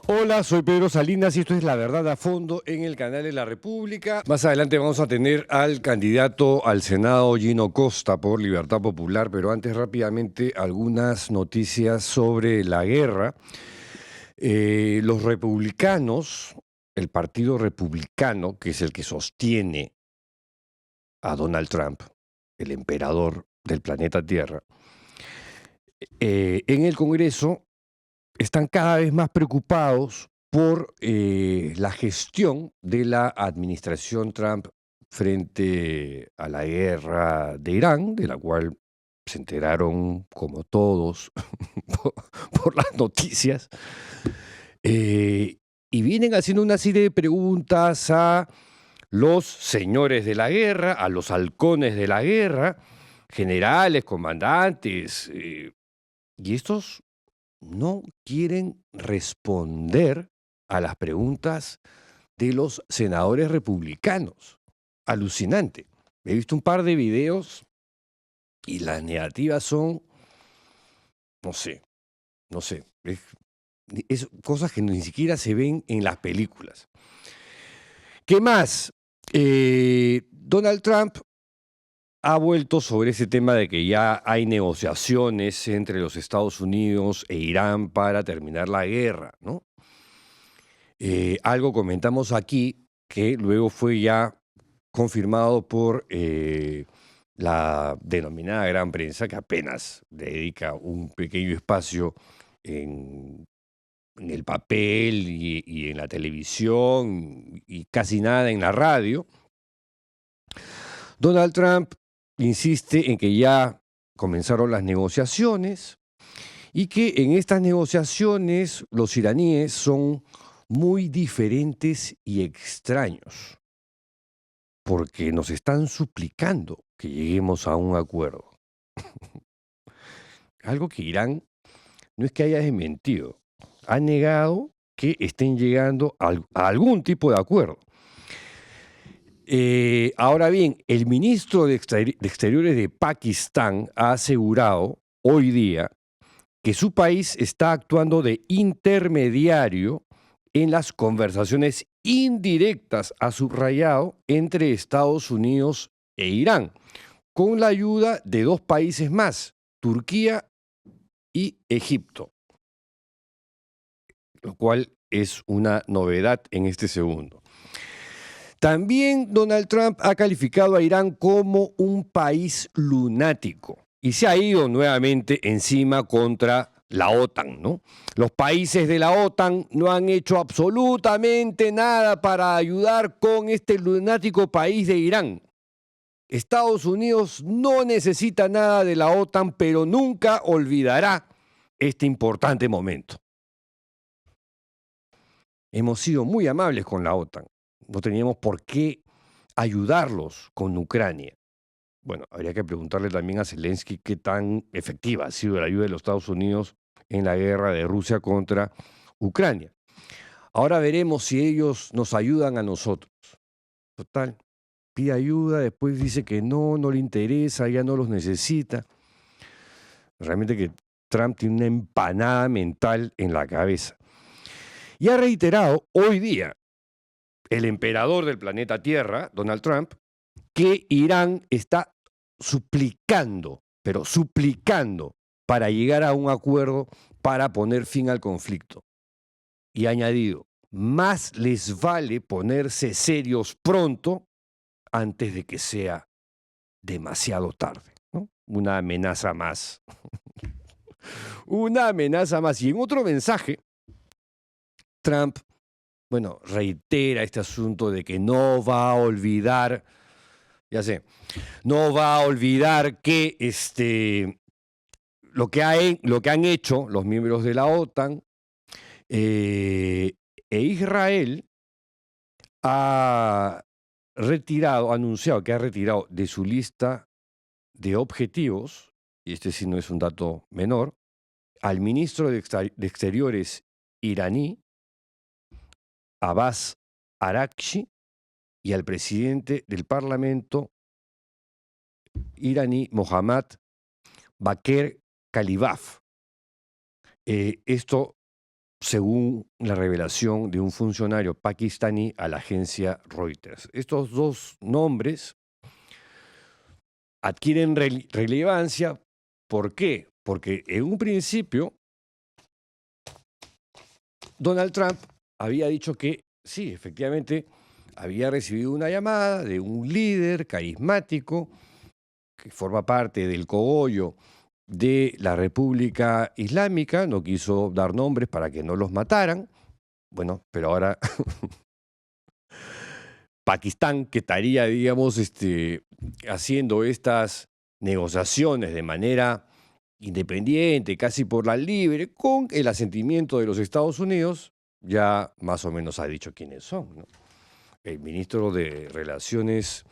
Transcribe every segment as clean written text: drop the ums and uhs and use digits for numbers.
Hola, soy Pedro Salinas y esto es La Verdad a Fondo en el canal de la República. Más adelante vamos a tener al candidato al Senado, Gino Costa, por Libertad Popular, pero antes rápidamente algunas noticias sobre la guerra. Los republicanos, el Partido Republicano, que es el que sostiene a Donald Trump, el emperador del planeta Tierra, en el Congreso están cada vez más preocupados por la gestión de la administración Trump frente a la guerra de Irán, de la cual se enteraron como todos por, por las noticias, eh, y vienen haciendo una serie de preguntas a los señores de la guerra, a los halcones de la guerra, generales, comandantes, y estos no quieren responder a las preguntas de los senadores republicanos. Alucinante. He visto un par de videos y las negativas son, no sé, no sé, es cosas que ni siquiera se ven en las películas. ¿Qué más? Donald Trump ha vuelto sobre ese tema de que ya hay negociaciones entre los Estados Unidos e Irán para terminar la guerra, ¿no? Algo comentamos aquí que luego fue ya confirmado por la denominada gran prensa, que apenas le dedica un pequeño espacio en, en el papel y en la televisión y casi nada en la radio. Donald Trump insiste en que ya comenzaron las negociaciones y que en estas negociaciones los iraníes son muy diferentes y extraños, porque nos están suplicando que lleguemos a un acuerdo. Algo que Irán no es que haya desmentido, ha negado que estén llegando a algún tipo de acuerdo. Ahora bien, el ministro de Exteriores de Pakistán ha asegurado hoy día que su país está actuando de intermediario en las conversaciones indirectas, ha subrayado, entre Estados Unidos e Irán, con la ayuda de dos países más, Turquía y Egipto, lo cual es una novedad en este segundo. También Donald Trump ha calificado a Irán como un país lunático y se ha ido nuevamente encima contra la OTAN, ¿no? Los países de la OTAN no han hecho absolutamente nada para ayudar con este lunático país de Irán. Estados Unidos no necesita nada de la OTAN, pero nunca olvidará este importante momento. Hemos sido muy amables con la OTAN. No teníamos por qué ayudarlos con Ucrania. Bueno, habría que preguntarle también a Zelensky qué tan efectiva ha sido la ayuda de los Estados Unidos en la guerra de Rusia contra Ucrania. Ahora veremos si ellos nos ayudan a nosotros. Total, pide ayuda, después dice que no, no le interesa, ya no los necesita. Realmente que Trump tiene una empanada mental en la cabeza. Y ha reiterado hoy día el emperador del planeta Tierra, Donald Trump, que Irán está suplicando, pero suplicando para llegar a un acuerdo para poner fin al conflicto. Y ha añadido, más les vale ponerse serios pronto antes de que sea demasiado tarde, ¿no? Una amenaza más. Una amenaza más. Y en otro mensaje, Trump, bueno, reitera este asunto de que no va a olvidar, ya sé, no va a olvidar que lo que han hecho los miembros de la OTAN, e Israel ha ha anunciado que ha retirado de su lista de objetivos, y este sí no es un dato menor, al ministro de Exteriores iraní, Abbas Araghchi, y al presidente del Parlamento iraní, Mohammad Bakr Kalibaf. Esto según la revelación de un funcionario pakistaní a la agencia Reuters. Estos dos nombres adquieren relevancia. ¿Por qué? Porque en un principio Donald Trump había dicho que sí, efectivamente, había recibido una llamada de un líder carismático que forma parte del cogollo de la República Islámica, no quiso dar nombres para que no los mataran. Bueno, pero ahora Pakistán, que estaría, digamos, haciendo estas negociaciones de manera independiente, casi por la libre, con el asentimiento de los Estados Unidos, ya más o menos ha dicho quiénes son, ¿no? El ministro de Relaciones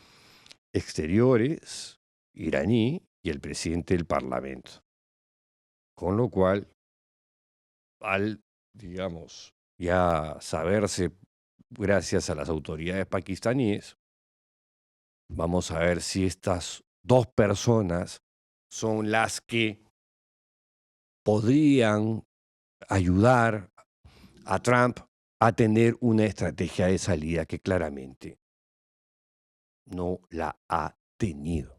Exteriores iraní y el presidente del Parlamento. Con lo cual, al, digamos, ya saberse, gracias a las autoridades pakistaníes, vamos a ver si estas dos personas son las que podrían ayudar a Trump a tener una estrategia de salida que claramente no la ha tenido.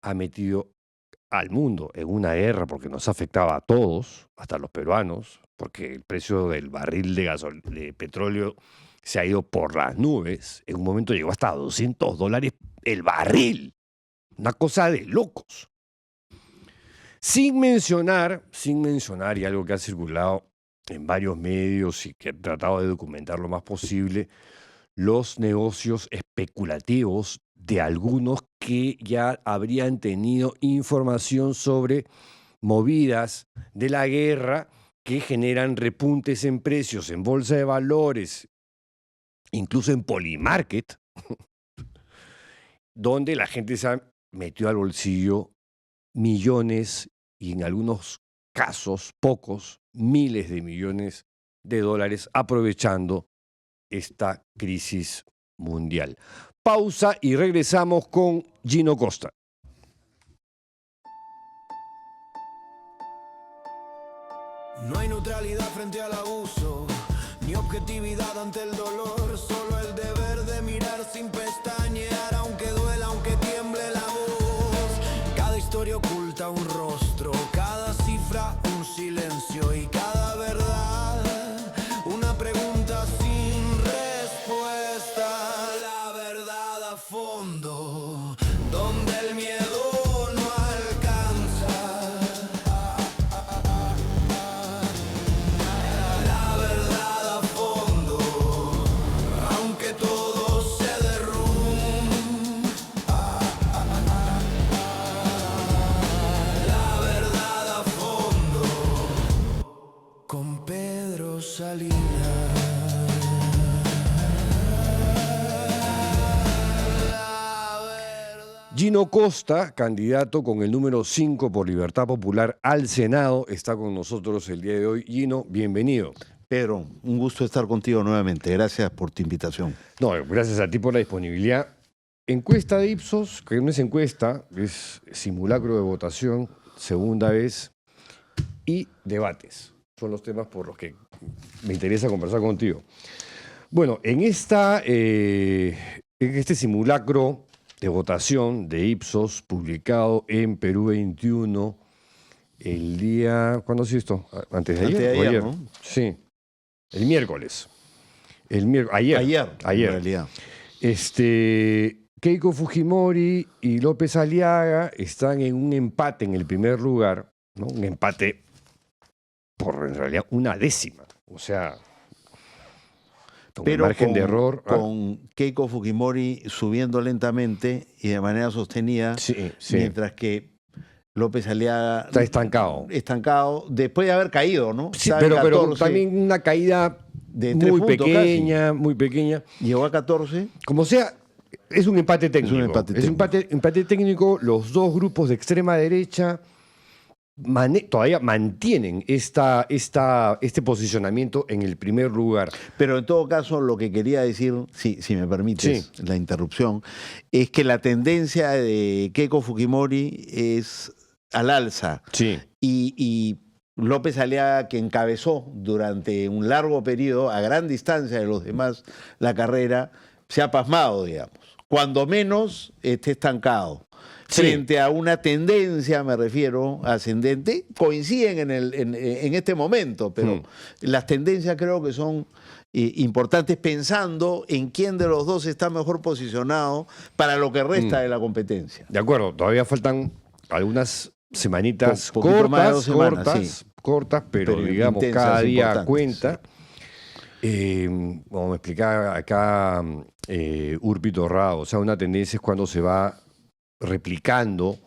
Ha metido al mundo en una guerra porque nos afectaba a todos, hasta los peruanos, porque el precio del barril de petróleo se ha ido por las nubes. En un momento llegó hasta $200 el barril. Una cosa de locos. Sin mencionar, y algo que ha circulado en varios medios y que he tratado de documentar lo más posible, los negocios especulativos de algunos que ya habrían tenido información sobre movidas de la guerra que generan repuntes en precios en bolsa de valores, incluso en Polymarket, donde la gente se metió al bolsillo millones y en algunos casos, pocos, miles de millones de dólares aprovechando esta crisis mundial. Pausa y regresamos con Gino Costa. No hay neutralidad frente al abuso, ni objetividad ante el dolor, solo el deber de mirar sin pestañear, aunque duela, aunque tiemble la voz. Cada historia oculta un rostro, cada cifra un silencio y cada verdad una pregunta sin respuesta. La verdad a fondo, donde el miedo no alcanza. La verdad a fondo, aunque todo se derrumbe. La verdad a fondo, con Pedro Salinas. Gino Costa, candidato con el número 5 por Libertad Popular al Senado, está con nosotros el día de hoy. Gino, bienvenido. Pedro, un gusto estar contigo nuevamente. Gracias por tu invitación. No, gracias a ti por la disponibilidad. Encuesta de Ipsos, que no es encuesta, es simulacro de votación, segunda vez, y debates. Son los temas por los que me interesa conversar contigo. Bueno, en este simulacro de votación de Ipsos, publicado en Perú 21, el día... ¿Cuándo ha sido esto? ¿Antes de ayer? Antes de ¿O ayer, ¿no? Sí, el miércoles. Ayer. En realidad. Keiko Fujimori y López Aliaga están en un empate en el primer lugar, ¿no? Un empate por, en realidad, una décima. O sea, con el margen de error. Con Keiko Fujimori subiendo lentamente y de manera sostenida, Sí. mientras que López Aliaga Está estancado. después de haber caído, ¿no? Sí, Estaba en pero 14, también una caída de 3 muy puntos pequeña, muy pequeña. llegó a 14. Como sea, es un empate técnico. Es un empate técnico. Los dos grupos de extrema derecha todavía mantienen este posicionamiento en el primer lugar. Pero en todo caso, lo que quería decir, si me permites la interrupción, es que la tendencia de Keiko Fujimori es al alza. Sí. Y López Aliaga, que encabezó durante un largo periodo, a gran distancia de los demás, la carrera, se ha pasmado, digamos. Cuando menos esté estancado. Sí. Frente a una tendencia, me refiero, ascendente, coinciden en este momento, pero las tendencias creo que son importantes pensando en quién de los dos está mejor posicionado para lo que resta de la competencia. De acuerdo, todavía faltan algunas semanitas Poquito más de 2 semanas, cortas, pero digamos intensas, cada día importantes, cuenta. Como me explicaba acá Urpi Torrado, o sea, una tendencia es cuando se va replicando,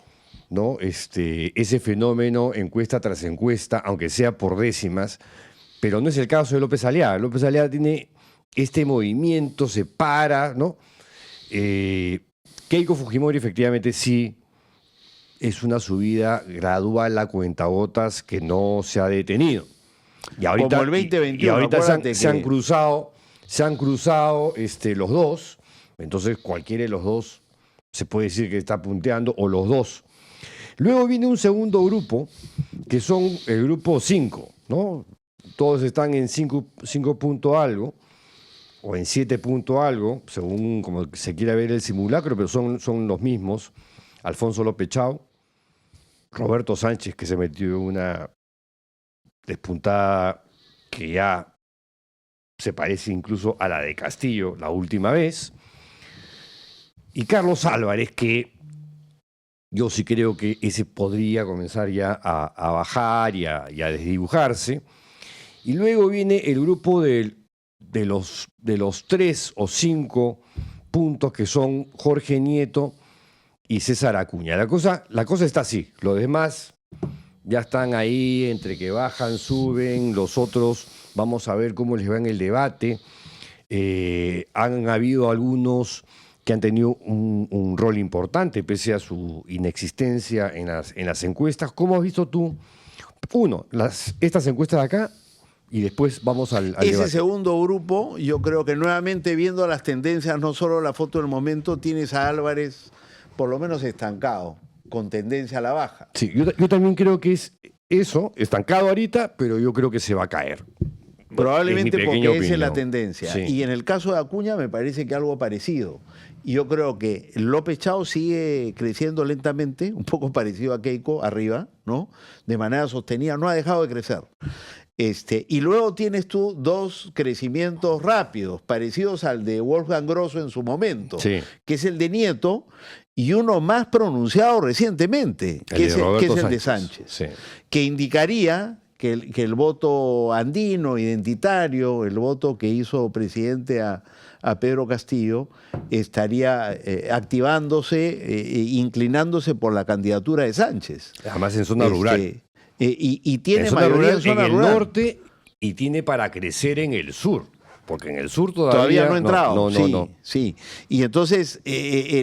¿no? Ese fenómeno encuesta tras encuesta, aunque sea por décimas, pero no es el caso de López Aliaga. López Aliaga tiene este movimiento, se para, ¿no? Keiko Fujimori efectivamente sí es una subida gradual a cuentagotas que no se ha detenido. Y ahorita, como el 2021, y ahorita acuérdate se han que- cruzado los dos, entonces cualquiera de los dos se puede decir que está punteando, o los dos. Luego viene un segundo grupo, que son el grupo 5, ¿no? Todos están en 5 punto algo, o en 7 punto algo, según como se quiera ver el simulacro, pero son los mismos. Alfonso López Chau, Roberto Sánchez, que se metió en una despuntada que ya se parece incluso a la de Castillo la última vez, y Carlos Álvarez, que yo sí creo que ese podría comenzar ya a bajar y a desdibujarse. Y luego viene el grupo de los 3 o 5 puntos que son Jorge Nieto y César Acuña. La cosa está así. Los demás ya están ahí entre que bajan, suben. Los otros, vamos a ver cómo les va en el debate. Han habido algunos que han tenido un rol importante pese a su inexistencia en las encuestas. ¿Cómo has visto tú, estas encuestas de acá? Y después vamos al Ese debate. segundo grupo, yo creo que nuevamente viendo las tendencias, no solo la foto del momento, tienes a Álvarez por lo menos estancado, con tendencia a la baja. Sí, yo también creo que es eso, estancado ahorita, pero yo creo que se va a caer. Probablemente Es mi porque pequeña esa es la opinión. tendencia. Sí. Y en el caso de Acuña me parece que algo parecido. Y yo creo que López Chau sigue creciendo lentamente, un poco parecido a Keiko, arriba, ¿no? De manera sostenida, no ha dejado de crecer. Y luego tienes tú 2 crecimientos rápidos, parecidos al de Wolfgang Grosso en su momento, Sí. que es el de Nieto, y uno más pronunciado recientemente, que es el de Sánchez, Sí. que indicaría que el voto andino, identitario, el voto que hizo presidente a Pedro Castillo, estaría activándose, inclinándose por la candidatura de Sánchez. Además en zona rural. Y tiene En zona mayoría rural, en zona en el rural. norte, y tiene para crecer en el sur. Porque en el sur Todavía no ha entrado. No. Sí. Y entonces,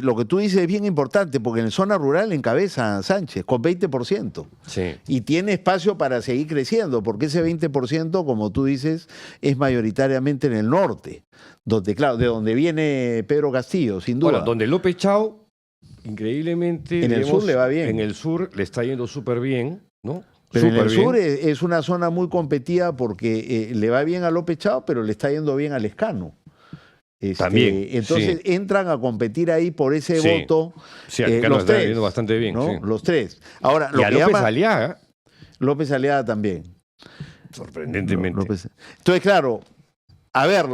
lo que tú dices es bien importante, porque en zona rural encabeza Sánchez con 20%. Sí. Y tiene espacio para seguir creciendo, porque ese 20%, como tú dices, es mayoritariamente en el norte, donde, claro, de donde viene Pedro Castillo, sin duda. Bueno, donde López Chau, increíblemente, En el digamos, sur le va bien. En el sur le está yendo súper bien, ¿no? Pero en el Súper sur bien. es una zona muy competida porque le va bien a López Chau, pero le está yendo bien al Escano. También, Entonces sí. entran a competir ahí por ese Sí. voto Sí, acá los lo está tres, yendo bastante bien. ¿no? Sí. Los 3. Ahora, Y lo a que López llama Aliaga, López Aliaga también. sorprendentemente. Entonces, claro, a ver,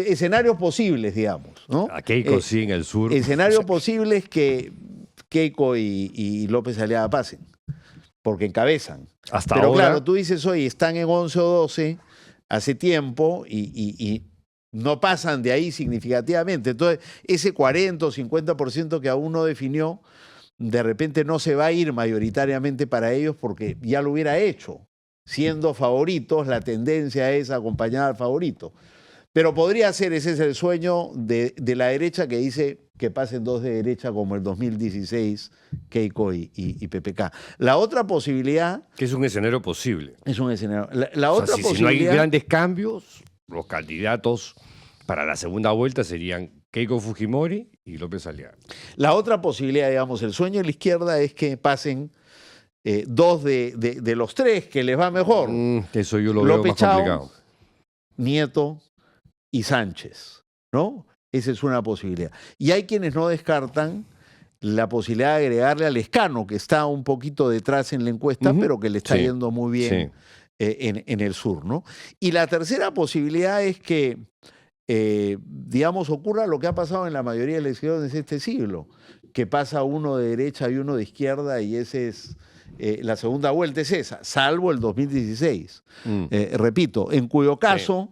escenarios posibles, digamos, ¿no? A Keiko sí en el sur. Escenarios posibles que Keiko y López Aliaga pasen, porque encabezan. Hasta Pero ahora. claro, tú dices, oye, están en 11 o 12 hace tiempo y no pasan de ahí significativamente. Entonces, ese 40 o 50% que aún no definió, de repente no se va a ir mayoritariamente para ellos porque ya lo hubiera hecho. Siendo favoritos, la tendencia es acompañar al favorito. Pero podría ser, ese es el sueño de la derecha que dice que pasen 2 de derecha como el 2016, Keiko y PPK. La otra posibilidad Que es un escenario posible. es un escenario. La O sea, otra si no hay posibilidad, grandes cambios, los candidatos para la segunda vuelta serían Keiko Fujimori y López Aliaga. la otra posibilidad, digamos, el sueño de la izquierda es que pasen dos de los tres que les va mejor. Eso yo lo veo López más Chao, complicado. Nieto y Sánchez, ¿no? Esa es una posibilidad. Y hay quienes no descartan la posibilidad de agregarle a Lescano, que está un poquito detrás en la encuesta, Ujú. pero que le está Sí, yendo muy bien en el sur, ¿no? Y la tercera posibilidad es que, digamos, ocurra lo que ha pasado en la mayoría de elecciones de este siglo, que pasa uno de derecha y uno de izquierda, y ese es la segunda vuelta es esa, salvo el 2016. Repito, en cuyo caso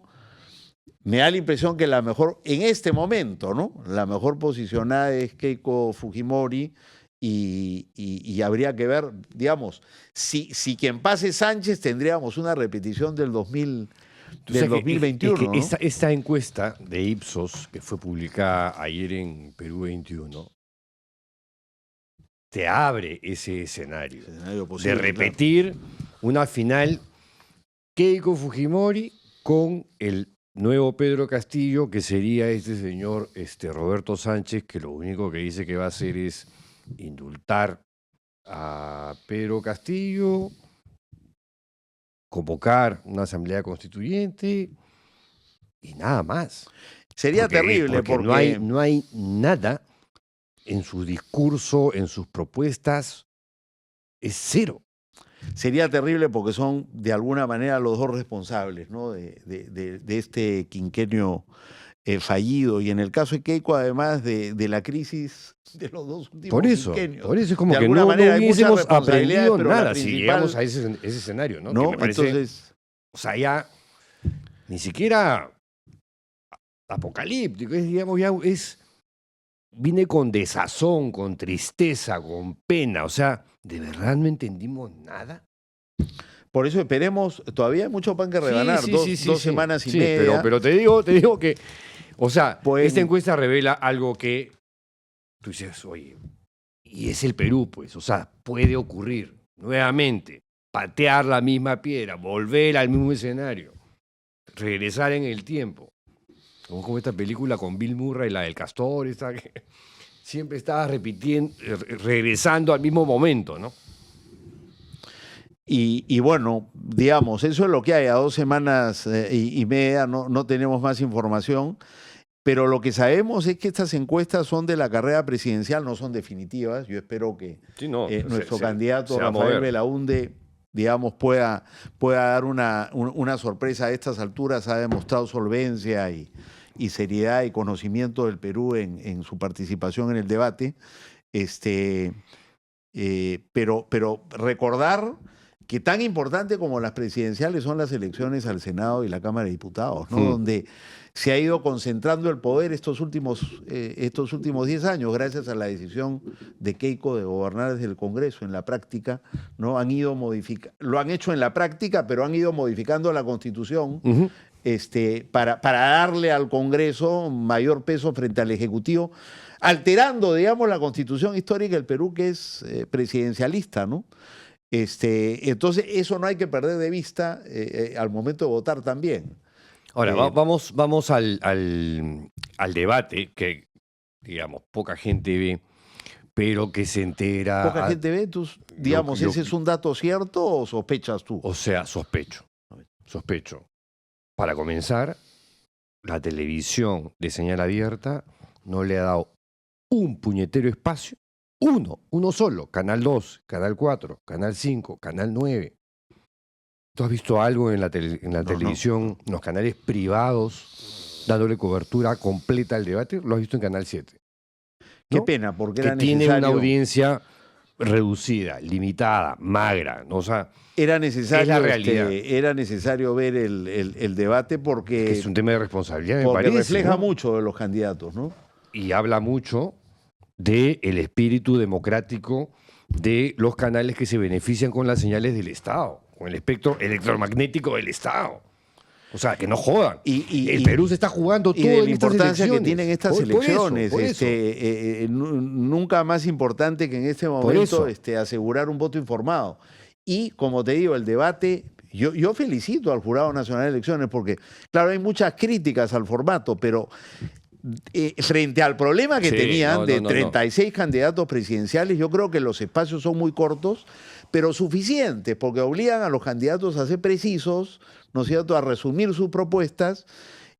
me da la impresión que la mejor, en este momento, ¿no? La mejor posicionada es Keiko Fujimori y habría que ver, digamos, si quien pase Sánchez tendríamos una repetición del 2021, es que ¿no? esta encuesta de Ipsos, que fue publicada ayer en Perú 21, te abre ese escenario Escenario de posible, repetir una final Keiko Fujimori con el nuevo Pedro Castillo, que sería este señor Roberto Sánchez, que lo único que dice que va a hacer es indultar a Pedro Castillo, convocar una asamblea constituyente y nada más. Sería terrible porque no hay nada en su discurso, en sus propuestas, es cero. sería terrible porque son de alguna manera los dos responsables, ¿no? de este quinquenio fallido. Y en el caso de Keiko, además de la crisis de los dos últimos quinquenios. Por eso es como De que alguna no manera hay muchas hubiésemos responsabilidades, aprendido pero la nada si principal- llegamos a ese escenario, ¿no? ¿no? Que me parece, Entonces, o sea, ya ni siquiera apocalíptico, es, digamos, ya vine con desazón, con tristeza, con pena, o sea, ¿de verdad no entendimos nada? por eso esperemos, todavía hay mucho pan que rebanar, dos semanas y Sí, media. pero te digo que, o sea, Pueden- esta encuesta revela algo que tú dices, oye, y es el Perú, pues, o sea, puede ocurrir nuevamente, patear la misma piedra, volver al mismo escenario, regresar en el tiempo. Como esta película con Bill Murray, la del castor, esta que siempre estaba repitiendo, regresando al mismo momento, ¿no? Y bueno, digamos, eso es lo que hay. A 2 semanas y media no tenemos más información, pero lo que sabemos es que estas encuestas son de la carrera presidencial, no son definitivas. Yo espero que Sí, no, nuestro candidato se va a Rafael mover. Belaúnde, digamos, pueda dar una sorpresa a estas alturas. Ha demostrado solvencia y seriedad y conocimiento del Perú en su participación en el debate. Pero recordar que tan importante como las presidenciales son las elecciones al Senado y la Cámara de Diputados, ¿no? Donde se ha ido concentrando el poder estos últimos 10 años, gracias a la decisión de Keiko de gobernar desde el Congreso. En la práctica, ¿no? Lo han hecho en la práctica, pero han ido modificando la Constitución para darle al Congreso mayor peso frente al Ejecutivo, alterando, digamos, la Constitución histórica del Perú, que es presidencialista, ¿no? Entonces, eso no hay que perder de vista al momento de votar también. Ahora, vamos al debate que, digamos, poca gente ve, pero que se entera. Poca gente ve, digamos, yo- ¿ese es un dato cierto o sospechas tú? O sea, sospecho. Para comenzar, la televisión de señal abierta no le ha dado un puñetero espacio. Uno solo. Canal 2, Canal 4, Canal 5, Canal 9. ¿Tú has visto algo en la televisión, en los canales privados, dándole cobertura completa al debate? Lo has visto en Canal 7. Qué ¿no? pena, porque Que era tiene necesario. una audiencia reducida, limitada, magra, ¿no? O sea, Era necesario, es la realidad. era necesario ver el debate porque, es un tema de responsabilidad, me porque parece. refleja ¿no? mucho de los candidatos, ¿no? Y habla mucho del espíritu democrático de los canales que se benefician con las señales del Estado, con el espectro electromagnético del Estado. O sea, que no jodan. El Perú se está jugando todo y de en la estas importancia que elecciones. tienen estas Por eso, elecciones. por eso. Nunca más importante que en este Por momento eso. asegurar un voto informado. Y, como te digo, el debate, yo felicito al Jurado Nacional de Elecciones porque, claro, hay muchas críticas al formato, pero frente al problema que Sí, tenían no, de no. 36 candidatos presidenciales, yo creo que los espacios son muy cortos, pero suficientes, porque obligan a los candidatos a ser precisos, ¿no es cierto?, a resumir sus propuestas,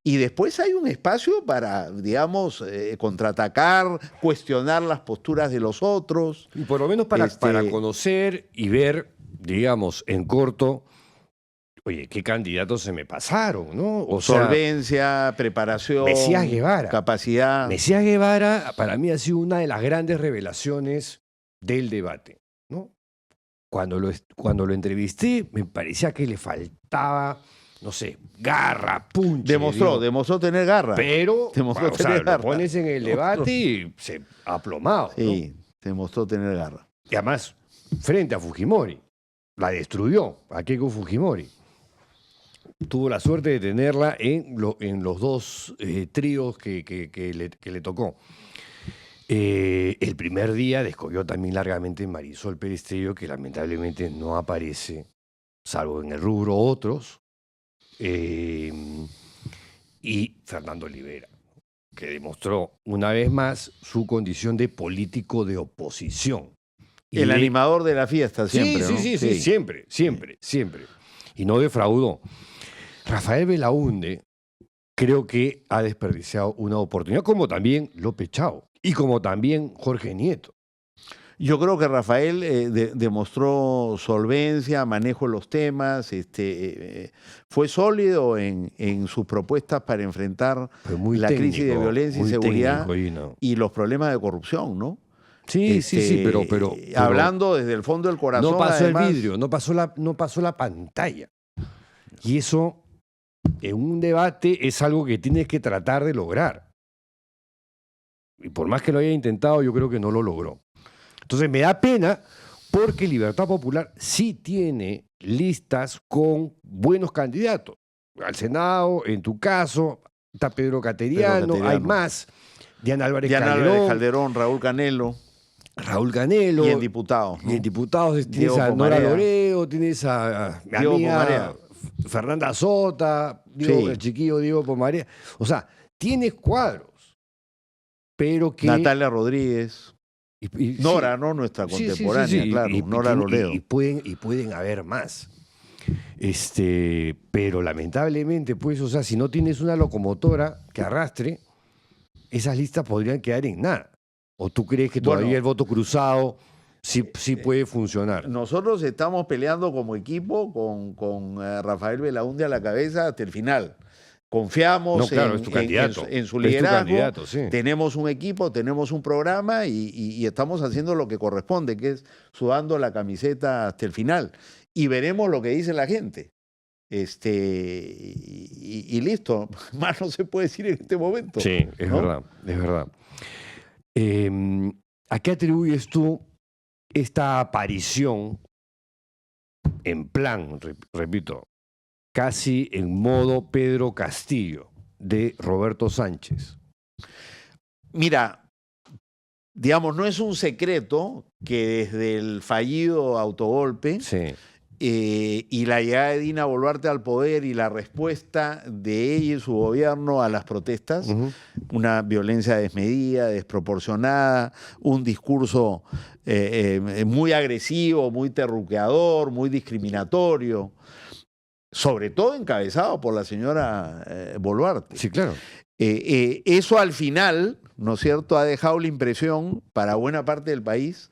y después hay un espacio para, digamos, contraatacar, cuestionar las posturas de los otros. Y por lo menos para conocer y ver, digamos, en corto, oye, qué candidatos se me pasaron, ¿no? O sea, solvencia, preparación, Mesías Guevara. capacidad. Mesías Guevara para mí ha sido una de las grandes revelaciones del debate, ¿no? Cuando lo entrevisté, me parecía que le faltaba, no sé, garra, punch. Demostró tener garra. Pero, Demostró o sea, tener lo garra. pones en el debate y se ha aplomado, ¿no? Sí, demostró tener garra. Y además, frente a Fujimori, la destruyó a Keiko Fujimori. Tuvo la suerte de tenerla en los dos tríos que le tocó. El primer día descogió también largamente Marisol Pérez Trillo, que lamentablemente no aparece, salvo en el rubro otros, y Fernando Olivera, que demostró una vez más su condición de político de oposición. Y El animador de la fiesta siempre, ¿no? Sí, siempre. Y no defraudó. Rafael Belaúnde creo que ha desperdiciado una oportunidad, como también López Chao y como también Jorge Nieto. Yo creo que Rafael demostró solvencia, manejo de los temas, fue sólido en sus propuestas para enfrentar la crisis de violencia y seguridad y los problemas de corrupción, ¿no? Sí, pero hablando desde el fondo del corazón. No pasó además, el vidrio, no pasó la pantalla. Y eso, en un debate, es algo que tienes que tratar de lograr. Y por más que lo haya intentado, yo creo que no lo logró. Entonces me da pena porque Libertad Popular sí tiene listas con buenos candidatos. Al Senado, en tu caso, está Pedro Cateriano, hay más. Diana Álvarez Calderón, Raúl Canelo. Y en diputados. ¿no? Y en diputados tienes a Nora Loreo, tienes a mi amiga Fernanda Sota, el chiquillo Diego Pomarea. O sea, tienes cuadros, pero que... Natalia Rodríguez. Nora, ¿no? Nuestra contemporánea, claro. Nora Loreo. Y pueden haber más. Pero lamentablemente, pues, o sea, si no tienes una locomotora que arrastre, esas listas podrían quedar en nada. ¿O tú crees que todavía el voto cruzado sí puede funcionar? Nosotros estamos peleando como equipo con Rafael Belaúnde a la cabeza hasta el final. Confiamos en su liderazgo, tenemos un equipo, tenemos un programa y estamos haciendo lo que corresponde, que es sudando la camiseta hasta el final. Y veremos lo que dice la gente. Y listo, más no se puede decir en este momento. Sí, es verdad. ¿A qué atribuyes tú esta aparición en plan, repito, casi en modo Pedro Castillo, de Roberto Sánchez? Mira, digamos, no es un secreto que desde el fallido autogolpe y la llegada de Dina Boluarte al poder y la respuesta de ella y su gobierno a las protestas, una violencia desmedida, desproporcionada, un discurso muy agresivo, muy terruqueador, muy discriminatorio, sobre todo encabezado por la señora Boluarte. Sí, claro. Eso al final, ¿no es cierto?, ha dejado la impresión para buena parte del país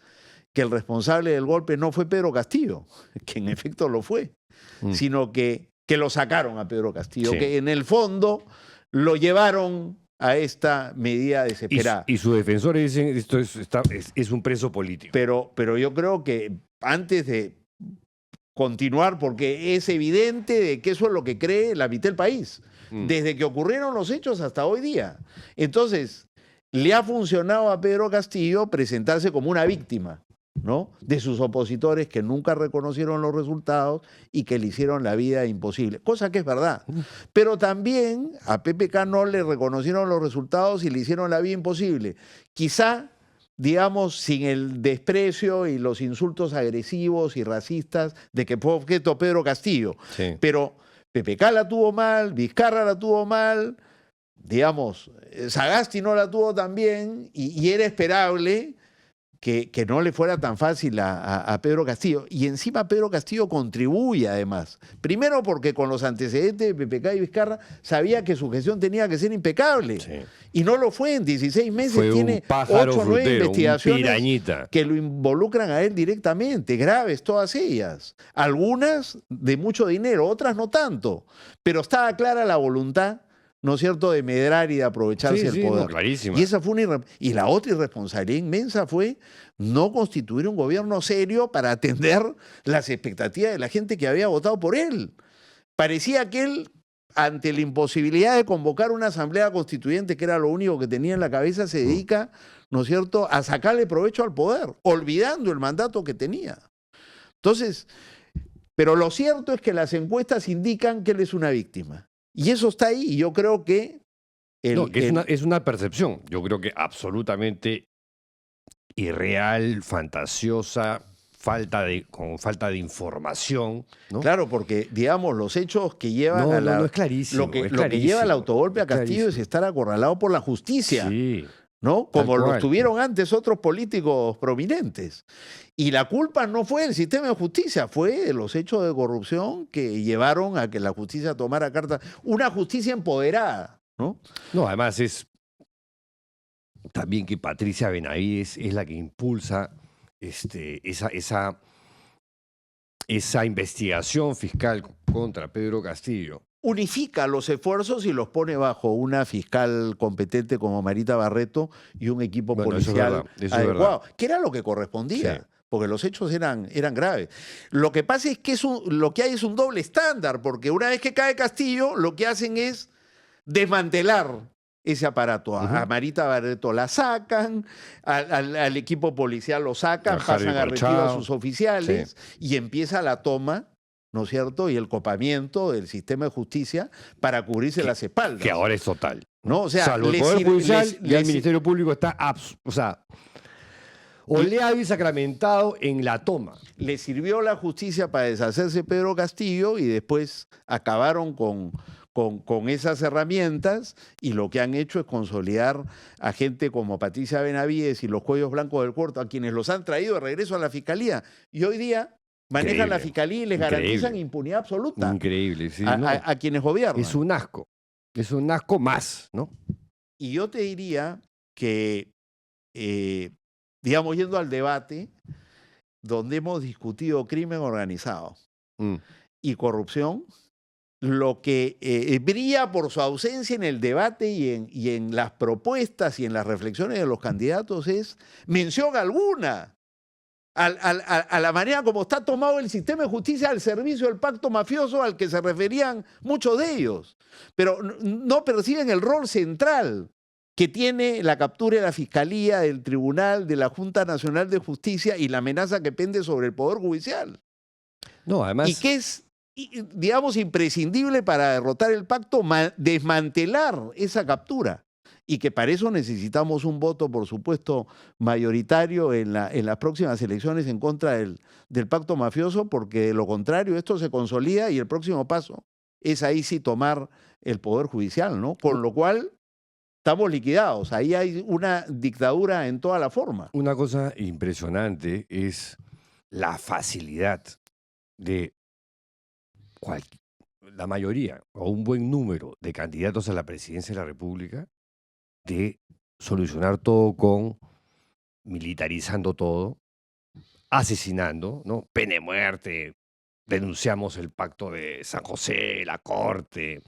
que el responsable del golpe no fue Pedro Castillo, que en efecto lo fue, sino que lo sacaron a Pedro Castillo, que en el fondo lo llevaron a esta medida desesperada. Y sus defensores dicen esto es un preso político. Pero yo creo que antes de continuar, porque es evidente de que eso es lo que cree la mitad del país, desde que ocurrieron los hechos hasta hoy día. Entonces, le ha funcionado a Pedro Castillo presentarse como una víctima, ¿no?, de sus opositores que nunca reconocieron los resultados y que le hicieron la vida imposible, cosa que es verdad. Pero también a PPK no le reconocieron los resultados y le hicieron la vida imposible. Quizá, digamos, sin el desprecio y los insultos agresivos y racistas de que fue objeto Pedro Castillo. Sí. Pero PPK la tuvo mal, Vizcarra la tuvo mal, digamos, Sagasti no la tuvo tan bien y era esperable que no le fuera tan fácil a Pedro Castillo. Y encima Pedro Castillo contribuye además. Primero porque con los antecedentes de PPK y Vizcarra sabía que su gestión tenía que ser impecable. Sí. Y no lo fue. En 16 meses Fue tiene un pájaro 8 o 9 frutero, un investigaciones pirañita. que lo involucran a él directamente, graves todas ellas. Algunas de mucho dinero, otras no tanto. Pero estaba clara la voluntad, ¿no es cierto?, de medrar y de aprovecharse del poder. No, clarísima. Y esa fue y la otra irresponsabilidad inmensa fue no constituir un gobierno serio para atender las expectativas de la gente que había votado por él. Parecía que él, ante la imposibilidad de convocar una asamblea constituyente, que era lo único que tenía en la cabeza, se dedica, ¿no es cierto?, a sacarle provecho al poder, olvidando el mandato que tenía. Entonces, pero lo cierto es que las encuestas indican que él es una víctima. Y eso está ahí, y yo creo que... Es una percepción, yo creo que absolutamente irreal, fantasiosa, con falta de información, ¿no? Claro, porque, digamos, los hechos que llevan a la... No, es clarísimo. Lo que lleva al autogolpe a Castillo es estar acorralado por la justicia. Sí. ¿No? Como lo cual. tuvieron antes otros políticos prominentes. Y la culpa no fue del sistema de justicia, fue de los hechos de corrupción que llevaron a que la justicia tomara cartas. Una justicia empoderada, ¿no? No, además es también que Patricia Benavides es la que impulsa esa investigación fiscal contra Pedro Castillo. Unifica los esfuerzos y los pone bajo una fiscal competente como Marita Barreto y un equipo policial adecuado, que era lo que correspondía. Sí. Porque los hechos eran graves. Lo que pasa es que lo que hay es un doble estándar, porque una vez que cae Castillo, lo que hacen es desmantelar ese aparato. A Marita Barreto la sacan, al equipo policial lo sacan, pasan a retiro a sus oficiales y empieza la toma, ¿no es cierto?, y el copamiento del sistema de justicia para cubrirse las espaldas. Que ahora es total. ¿No? O sea, salvo el Poder Judicial y el Ministerio Público está... oleado y sacramentado en la toma. Le sirvió la justicia para deshacerse de Pedro Castillo y después acabaron con esas herramientas y lo que han hecho es consolidar a gente como Patricia Benavides y los cuellos blancos del corto, a quienes los han traído de regreso a la fiscalía. Y hoy día manejan la fiscalía y les garantizan impunidad absoluta. Increíble, sí. A quienes gobiernan. Es un asco más, ¿no? Y yo te diría que, digamos, yendo al debate, donde hemos discutido crimen organizado y corrupción, lo que brilla por su ausencia en el debate y en las propuestas y en las reflexiones de los candidatos es mención alguna a la manera como está tomado el sistema de justicia al servicio del pacto mafioso al que se referían muchos de ellos. Pero no perciben el rol central que tiene la captura de la Fiscalía, del Tribunal, de la Junta Nacional de Justicia y la amenaza que pende sobre el Poder Judicial. No, además... Y que es, digamos, imprescindible para derrotar el pacto, desmantelar esa captura. Y que para eso necesitamos un voto, por supuesto, mayoritario en las próximas elecciones en contra del pacto mafioso, porque de lo contrario esto se consolida y el próximo paso es ahí sí tomar el Poder Judicial, ¿no? Con lo cual estamos liquidados. Ahí hay una dictadura en toda la forma. Una cosa impresionante es la facilidad de la mayoría o un buen número de candidatos a la presidencia de la República de solucionar todo con militarizando todo, asesinando, ¿no? Pena de muerte, denunciamos el pacto de San José, la corte,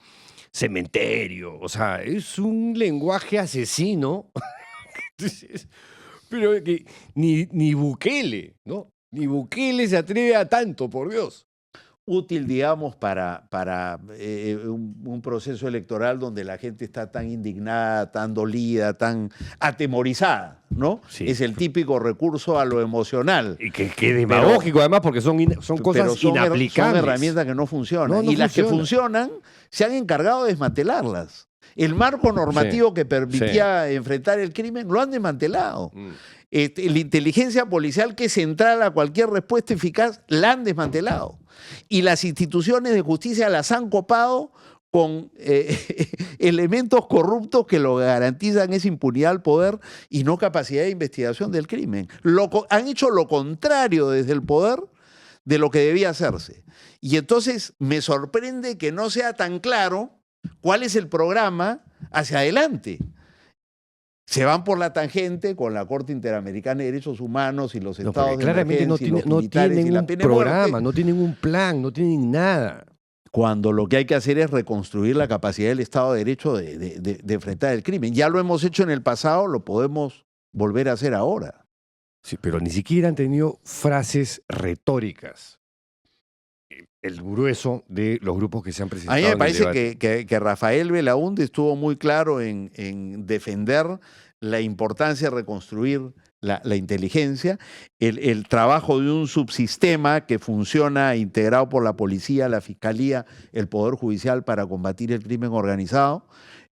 cementerio, o sea, es un lenguaje asesino, pero que ni Bukele, ¿no? Ni Bukele se atreve a tanto, por Dios. Útil, digamos, para un proceso electoral donde la gente está tan indignada, tan dolida, tan atemorizada, ¿no? Sí. Es el típico recurso a lo emocional. Y que es demagógico, además, porque son cosas inaplicables. Son herramientas que no funcionan. No y las que funcionan se han encargado de desmantelarlas. El marco normativo que permitía enfrentar el crimen lo han desmantelado. La inteligencia policial, que es central a cualquier respuesta eficaz, la han desmantelado. Y las instituciones de justicia las han copado con elementos corruptos que lo garantizan esa impunidad al poder y no capacidad de investigación del crimen. Han hecho lo contrario desde el poder de lo que debía hacerse. Y entonces me sorprende que no sea tan claro cuál es el programa hacia adelante. Se van por la tangente con la Corte Interamericana de Derechos Humanos y los estados de claramente emergencia, los militares y la un pena de muerte, programa, no tienen un plan, no tienen nada. cuando lo que hay que hacer es reconstruir la capacidad del Estado de Derecho de enfrentar el crimen. Ya lo hemos hecho en el pasado, lo podemos volver a hacer ahora. Sí, pero ni siquiera han tenido frases retóricas. El grueso de los grupos que se han A presentado mí me en el parece debate. que Rafael Belaúnde estuvo muy claro en defender la importancia de reconstruir la inteligencia, el trabajo de un subsistema que funciona integrado por la policía, la fiscalía, el Poder Judicial para combatir el crimen organizado,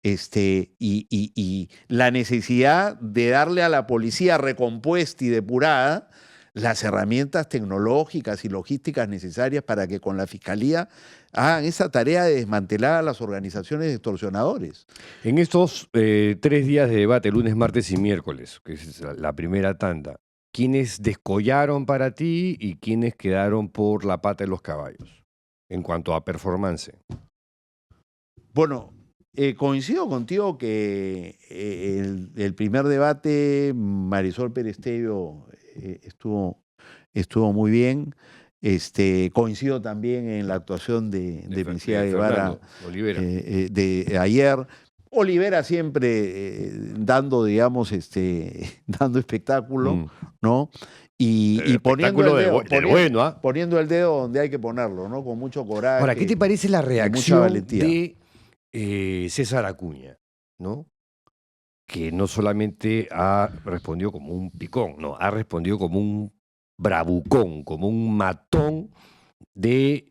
y la necesidad de darle a la policía recompuesta y depurada las herramientas tecnológicas y logísticas necesarias para que con la fiscalía hagan esa tarea de desmantelar a las organizaciones de extorsionadores. En estos 3 días de debate, lunes, martes y miércoles, que es la primera tanda, ¿quiénes descollaron para ti y quiénes quedaron por la pata de los caballos en cuanto a performance? Bueno, coincido contigo que el primer debate, Marisol Perestello estuvo muy bien. Coincido también en la actuación de Mencía Guevara Olivera. de ayer. Olivera siempre dando, digamos, dando espectáculo, ¿no? Y poniendo el dedo, bueno, ¿ah? poniendo el dedo donde hay que ponerlo, ¿no? Con mucho coraje. Ahora, ¿qué te parece la mucha reacción valentía. de César Acuña, ¿no? Que no solamente ha respondido como un picón, no, ha respondido como un bravucón, como un matón de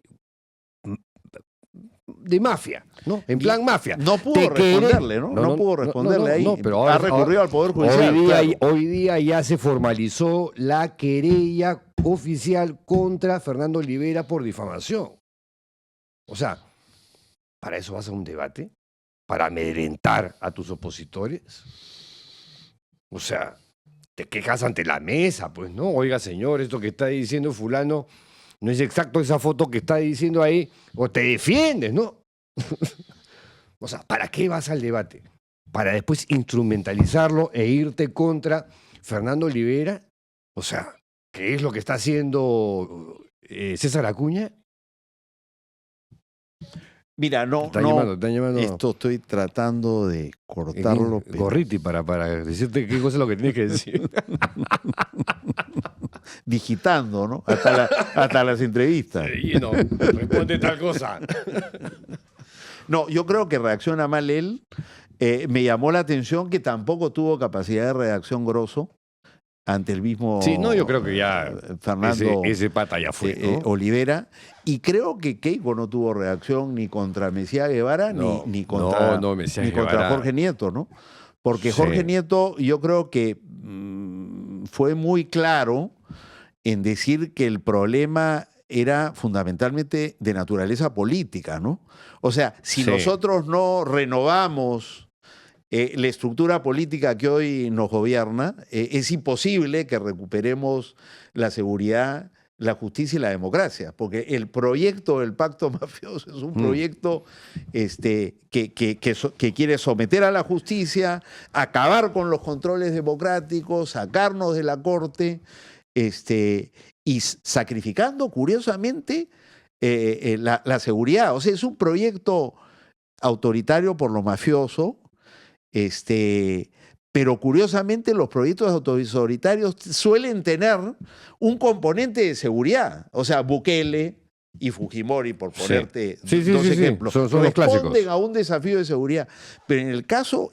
mafia, ¿no? En plan mafia. No pudo responderle, ¿no? No pudo responderle ahí. Pero ahora, ha recurrido al Poder Judicial. Hoy día ya se formalizó la querella oficial contra Fernando Olivera por difamación. O sea, ¿para eso vas a un debate? ¿Para amedrentar a tus opositores? O sea, te quejas ante la mesa, pues, ¿no? Oiga, señor, esto que está diciendo fulano no es exacto esa foto que está diciendo ahí, o te defiendes, ¿no? O sea, ¿para qué vas al debate? ¿Para después instrumentalizarlo e irte contra Fernando Olivera? O sea, ¿qué es lo que está haciendo César Acuña? Mira, no, Te están llamando. esto estoy tratando de cortarlo. Pero... Gorriti, para decirte qué cosa es lo que tienes que decir. Digitando, ¿no? Hasta las entrevistas. Sí, no, responde tal cosa. No, yo creo que reacciona mal él. Me llamó la atención que tampoco tuvo capacidad de reacción Grosso ante el mismo Sí, no, yo creo que ya Fernando ese pata ya fue, ¿no? Olivera. Y creo que Keiko no tuvo reacción ni contra Mencía Guevara ni contra Jorge Nieto, ¿no? Porque Jorge Nieto, yo creo que fue muy claro en decir que el problema era fundamentalmente de naturaleza política, ¿no? O sea, si nosotros no renovamos la estructura política que hoy nos gobierna, es imposible que recuperemos la seguridad, la justicia y la democracia, porque el proyecto del pacto mafioso es un proyecto que quiere someter a la justicia, acabar con los controles democráticos, sacarnos de la corte, y sacrificando, curiosamente, la seguridad. O sea, es un proyecto autoritario por lo mafioso, pero curiosamente los proyectos autoritarios suelen tener un componente de seguridad. O sea, Bukele y Fujimori, por ponerte dos ejemplos, son los clásicos. Responden a un desafío de seguridad. Pero en el caso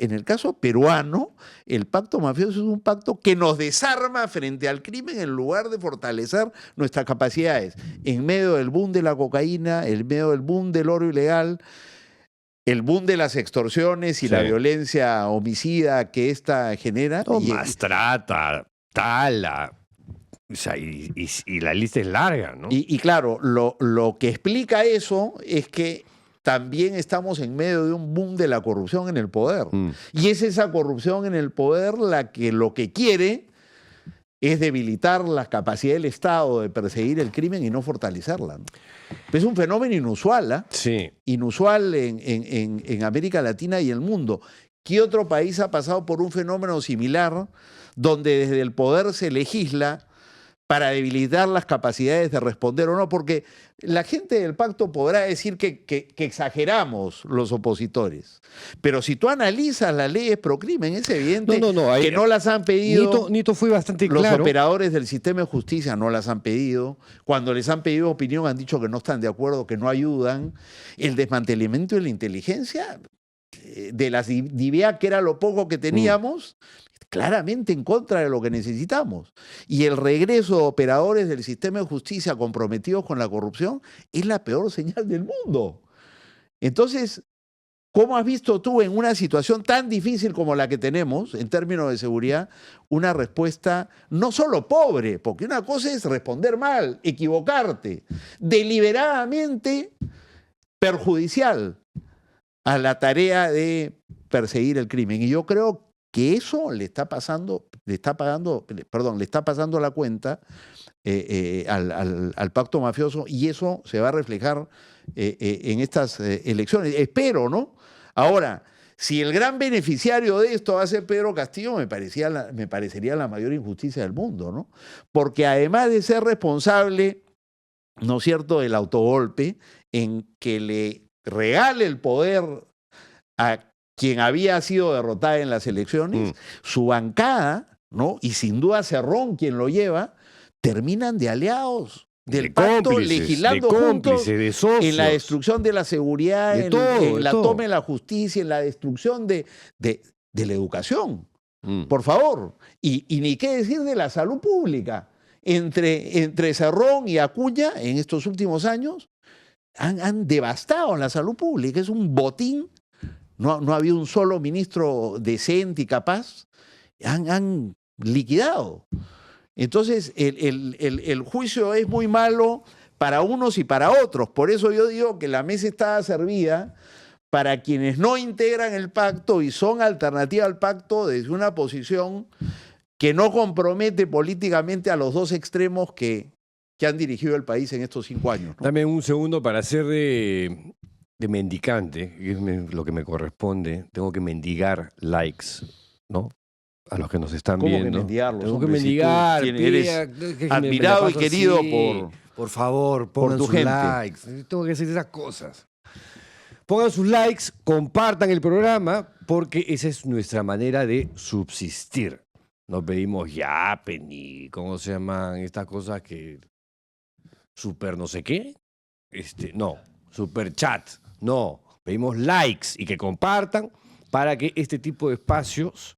peruano, el pacto mafioso es un pacto que nos desarma frente al crimen en lugar de fortalecer nuestras capacidades. En medio del boom de la cocaína, en medio del boom del oro ilegal, el boom de las extorsiones y la violencia homicida que esta genera. No, más trata, tala. O sea, y la lista es larga, ¿no? Y claro, lo que explica eso es que también estamos en medio de un boom de la corrupción en el poder. Mm. Y es esa corrupción en el poder la que lo que quiere es debilitar la capacidad del Estado de perseguir el crimen y no fortalecerla, ¿no? Es un fenómeno inusual, ¿ah? Sí. Inusual en América Latina y el mundo. ¿Qué otro país ha pasado por un fenómeno similar donde desde el poder se legisla para debilitar las capacidades de responder o no? Porque la gente del pacto podrá decir que exageramos los opositores, pero si tú analizas las leyes pro crimen, es evidente que no las han pedido. Nito fue bastante Los claro. operadores del sistema de justicia no las han pedido. Cuando les han pedido opinión han dicho que no están de acuerdo, que no ayudan. El desmantelamiento de la inteligencia, de la DIVIAC, que era lo poco que teníamos, claramente en contra de lo que necesitamos. Y el regreso de operadores del sistema de justicia comprometidos con la corrupción es la peor señal del mundo. Entonces, ¿cómo has visto tú en una situación tan difícil como la que tenemos en términos de seguridad una respuesta no solo pobre? Porque una cosa es responder mal, equivocarte, deliberadamente perjudicial a la tarea de perseguir el crimen. Y yo creo que eso le está pasando la cuenta al pacto mafioso, y eso se va a reflejar en estas elecciones. Espero, ¿no? Ahora, si el gran beneficiario de esto va a ser Pedro Castillo, me parecería la mayor injusticia del mundo, ¿no? Porque además de ser responsable, ¿no es cierto?, del autogolpe, en que le regale el poder a quien había sido derrotada en las elecciones, su bancada, ¿no?, y sin duda Cerrón, quien lo lleva, terminan de aliados del pacto, legislando juntos en la destrucción de la seguridad, en la toma de la justicia, en la destrucción de la educación. Por favor. Y ni qué decir de la salud pública. Entre Cerrón y Acuña, en estos últimos años, han devastado la salud pública. Es un botín. No ha habido un solo ministro decente y capaz. Han liquidado. Entonces, el juicio es muy malo para unos y para otros. Por eso yo digo que la mesa está servida para quienes no integran el pacto y son alternativa al pacto desde una posición que no compromete políticamente a los dos extremos que han dirigido el país en estos 5 años, ¿no? Dame un segundo para hacer de mendicante, que es lo que me corresponde. Tengo que mendigar likes, ¿no? A los que nos están viendo. Tengo que mendigar. Eres admirado y querido por favor, pongan tu sus gente. likes. Tengo que hacer esas cosas. Pongan sus likes, compartan el programa, porque esa es nuestra manera de subsistir. No pedimos yape ni cómo se llaman estas cosas que super no sé qué. No, super chat. No, pedimos likes y que compartan para que este tipo de espacios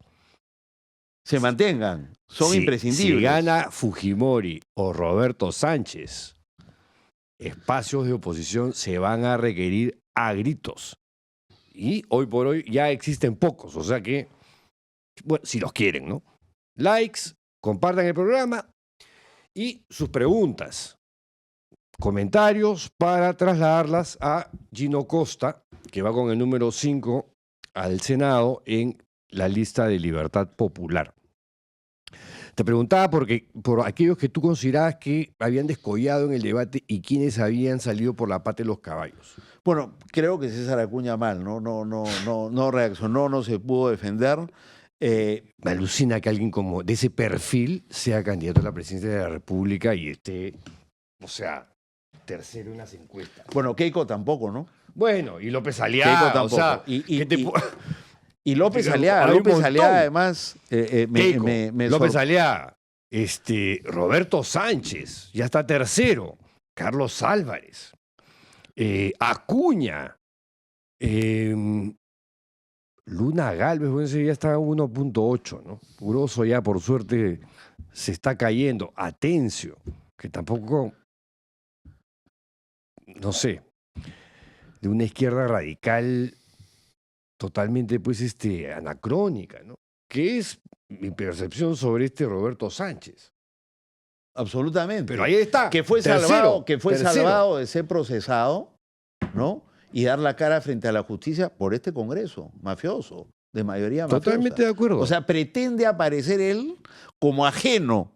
se mantengan. Son imprescindibles. Si gana Fujimori o Roberto Sánchez, espacios de oposición se van a requerir a gritos. Y hoy por hoy ya existen pocos, o sea que, bueno, si los quieren, ¿no? Likes, compartan el programa y sus preguntas, comentarios para trasladarlas a Gino Costa, que va con el número 5 al Senado en la lista de Libertad Popular. Te preguntaba por aquellos que tú considerabas que habían descollado en el debate y quienes habían salido por la pata de los caballos. Bueno, creo que César Acuña mal, no reaccionó, no se pudo defender. Me alucina que alguien como de ese perfil sea candidato a la presidencia de la República y esté, o sea, tercero en las encuestas. Bueno, Keiko tampoco, ¿no? Bueno, y López Aliaga, Keiko tampoco. O sea, y López Aliaga, además, López Aliaga, Roberto Sánchez, ya está tercero, Carlos Álvarez, Acuña, Luna Gálvez, bueno, ese ya está 1.8, ¿no? Uroso ya, por suerte, se está cayendo. Atencio, que tampoco, no sé, de una izquierda radical totalmente, pues, anacrónica, ¿no? ¿Qué es mi percepción sobre Roberto Sánchez? Absolutamente. Pero ahí está. Que fue salvado de ser procesado, ¿no? y dar la cara frente a la justicia por este Congreso mafioso, de mayoría mafiosa. Totalmente de acuerdo. O sea, pretende aparecer él como ajeno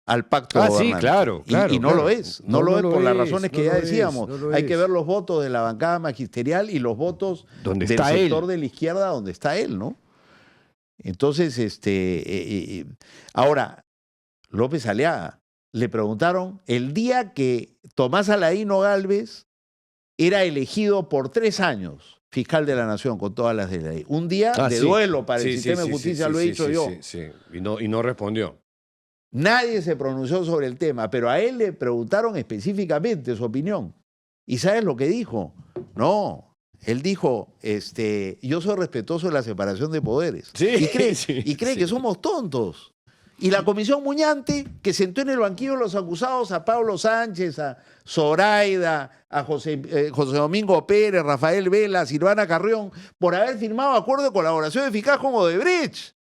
al pacto de sí, gobernanza. claro, claro. Y no claro. lo es. No lo es por las razones que no ya lo decíamos. es, no lo Hay que es. ver los votos de la bancada magisterial y los votos Donde del está sector él. de la izquierda donde está él, ¿no? Entonces, ahora, López Aliaga, le preguntaron el día que Tomás Aladino Gálvez era elegido por 3 años fiscal de la Nación con todas las de la ley. Un día de Sí. duelo para el Sí, sistema de sí, justicia, sí, lo he sí, dicho sí, yo. Sí. Y no respondió. Nadie se pronunció sobre el tema, pero a él le preguntaron específicamente su opinión. ¿Y sabes lo que dijo? No, él dijo, yo soy respetuoso de la separación de poderes. Sí, y cree sí. que somos tontos. Y la comisión Muñante, que sentó en el banquillo de los acusados a Pablo Sánchez, a Zoraida, a José Domingo Pérez, Rafael Vela, Silvana Carrión, por haber firmado acuerdo de colaboración eficaz con Odebrecht.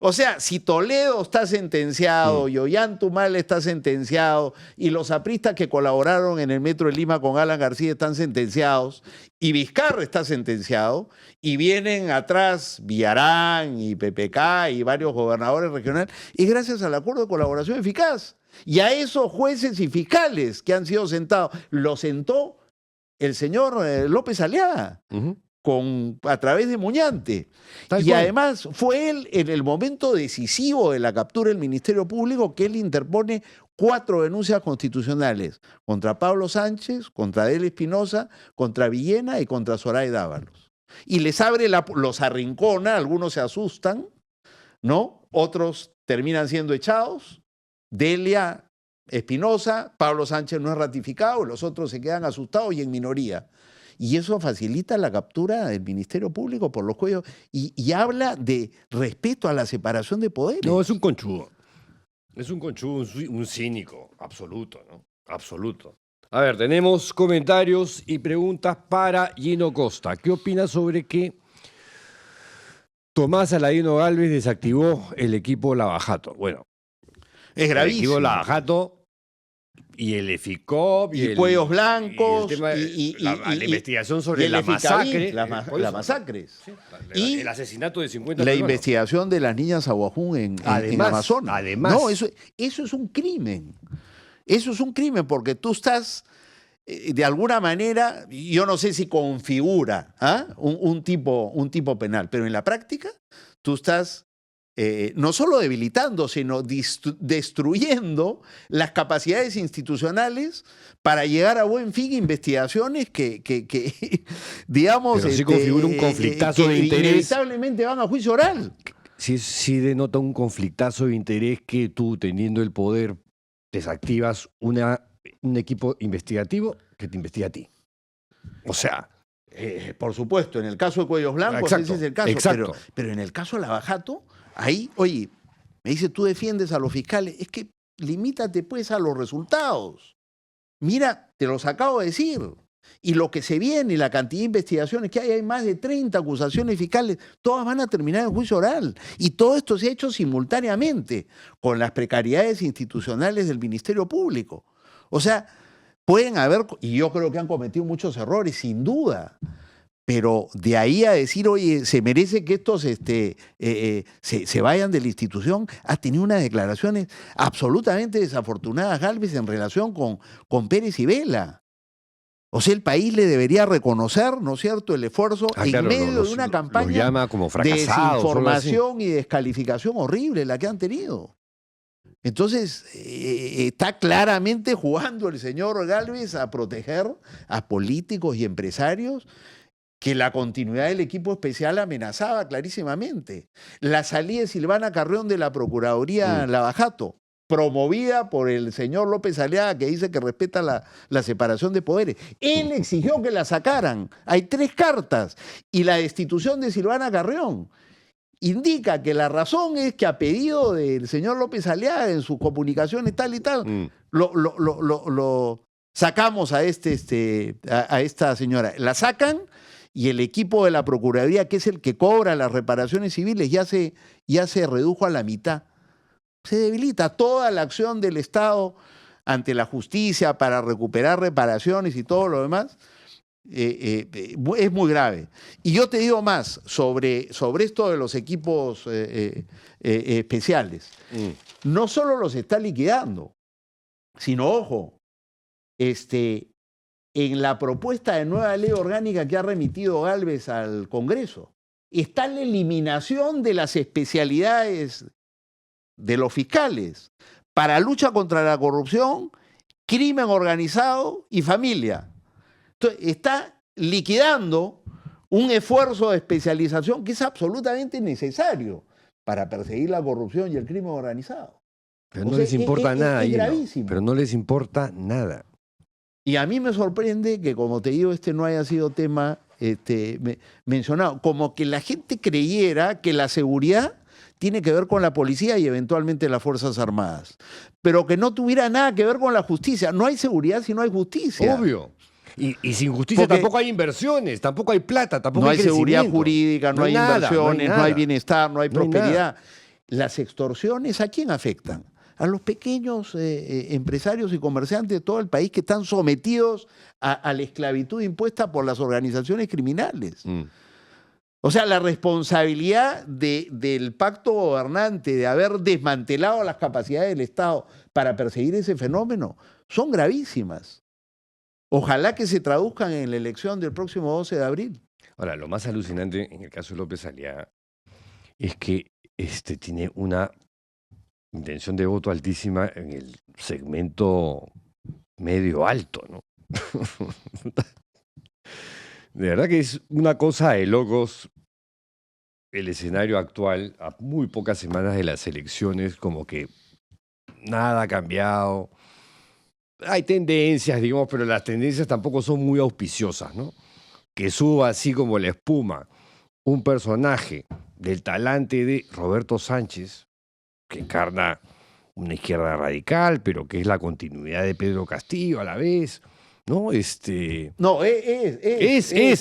O sea, si Toledo está sentenciado, y Ollantaytamala está sentenciado, y los apristas que colaboraron en el Metro de Lima con Alan García están sentenciados, y Vizcarra está sentenciado, y vienen atrás Villarán y PPK y varios gobernadores regionales, y gracias al acuerdo de colaboración eficaz. Y a esos jueces y fiscales que han sido sentados, los sentó el señor López Aliaga. A través de Muñante. Tal y cual. además fue él en el momento decisivo de la captura del Ministerio Público que él interpone 4 denuncias constitucionales contra Pablo Sánchez, contra Adel Espinosa, contra Villena y contra Zoraida Ábalos. Y les abre, los arrincona, algunos se asustan, ¿no? Otros terminan siendo echados. Delia Espinosa, Pablo Sánchez no es ratificado, los otros se quedan asustados y en minoría. Y eso facilita la captura del Ministerio Público por los cuellos y habla de respeto a la separación de poderes. No, es un conchudo. Es un conchudo, un cínico absoluto, ¿no? Absoluto. A ver, tenemos comentarios y preguntas para Gino Costa. ¿Qué opina sobre que Tomás Aladino Gálvez desactivó el equipo Lavajato? Bueno, es el gravísimo. equipo Lavajato y el EFICOP y Cuellos Blancos y la investigación sobre el la Eficaví, masacre. las masacres. Sí, y el asesinato de 50 la peruanos. investigación de las niñas Aguajún en Amazonas. Además. No, eso es un crimen. Eso es un crimen porque tú estás, de alguna manera, yo no sé si configura un tipo penal, pero en la práctica tú estás no solo debilitando, sino destruyendo las capacidades institucionales para llegar a buen fin investigaciones que digamos, pero sí configura un conflictazo de interés. Inevitablemente van a juicio oral. Sí denota un conflictazo de interés que tú, teniendo el poder, desactivas un equipo investigativo que te investiga a ti. O sea... por supuesto, en el caso de Cuellos Blancos, exacto, ese es el caso. Exacto. Pero en el caso de Lavajato, ahí, oye, me dice, tú defiendes a los fiscales. Es que limítate pues a los resultados. Mira, te los acabo de decir. Y lo que se viene y la cantidad de investigaciones que hay más de 30 acusaciones fiscales, todas van a terminar en juicio oral. Y todo esto se ha hecho simultáneamente con las precariedades institucionales del Ministerio Público. O sea, pueden haber, y yo creo que han cometido muchos errores, sin duda. Pero de ahí a decir, oye, se merece que estos se vayan de la institución, ha tenido unas declaraciones absolutamente desafortunadas, Gálvez, en relación con Pérez y Vela. O sea, el país le debería reconocer, ¿no es cierto?, el esfuerzo en medio de una campaña llama como de fracasados, desinformación y descalificación horrible la que han tenido. Entonces, está claramente jugando el señor Gálvez a proteger a políticos y empresarios que la continuidad del equipo especial amenazaba clarísimamente. La salida de Silvana Carrión de la Procuraduría Lavajato, promovida por el señor López Aliaga, que dice que respeta la separación de poderes. Él exigió que la sacaran. Hay 3 cartas. Y la destitución de Silvana Carrión indica que la razón es que a pedido del señor López Aliaga en sus comunicaciones tal y tal, lo sacamos a esta señora. La sacan y el equipo de la Procuraduría, que es el que cobra las reparaciones civiles, ya se redujo a la mitad. Se debilita toda la acción del Estado ante la justicia para recuperar reparaciones y todo lo demás. es muy grave. Y yo te digo más sobre esto de los equipos especiales. No solo los está liquidando, sino, ojo, en la propuesta de nueva ley orgánica que ha remitido Gálvez al Congreso, está la eliminación de las especialidades de los fiscales para lucha contra la corrupción, crimen organizado y familia. Entonces, está liquidando un esfuerzo de especialización que es absolutamente necesario para perseguir la corrupción y el crimen organizado. Pero no les importa nada. Es gravísimo. Pero no les importa nada. Y a mí me sorprende que, como te digo, no haya sido tema mencionado. Como que la gente creyera que la seguridad tiene que ver con la policía y eventualmente las Fuerzas Armadas. Pero que no tuviera nada que ver con la justicia. No hay seguridad si no hay justicia. Obvio. Y sin justicia Porque tampoco hay inversiones, tampoco hay plata, tampoco no hay hay seguridad crecimiento. jurídica, no hay nada, inversiones, no hay bienestar, no hay No hay prosperidad. Las extorsiones, ¿a quién afectan? A los pequeños empresarios y comerciantes de todo el país que están sometidos a la esclavitud impuesta por las organizaciones criminales. O sea, la responsabilidad del pacto gobernante de haber desmantelado las capacidades del Estado para perseguir ese fenómeno son gravísimas. Ojalá que se traduzcan en la elección del próximo 12 de abril. Ahora, lo más alucinante en el caso de López Aliaga es que tiene una intención de voto altísima en el segmento medio alto, ¿no? De verdad que es una cosa de locos el escenario actual, a muy pocas semanas de las elecciones, como que nada ha cambiado. Hay tendencias, digamos, pero las tendencias tampoco son muy auspiciosas, ¿no? Que suba así como la espuma un personaje del talante de Roberto Sánchez, que encarna una izquierda radical, pero que es la continuidad de Pedro Castillo a la vez, ¿no? No, es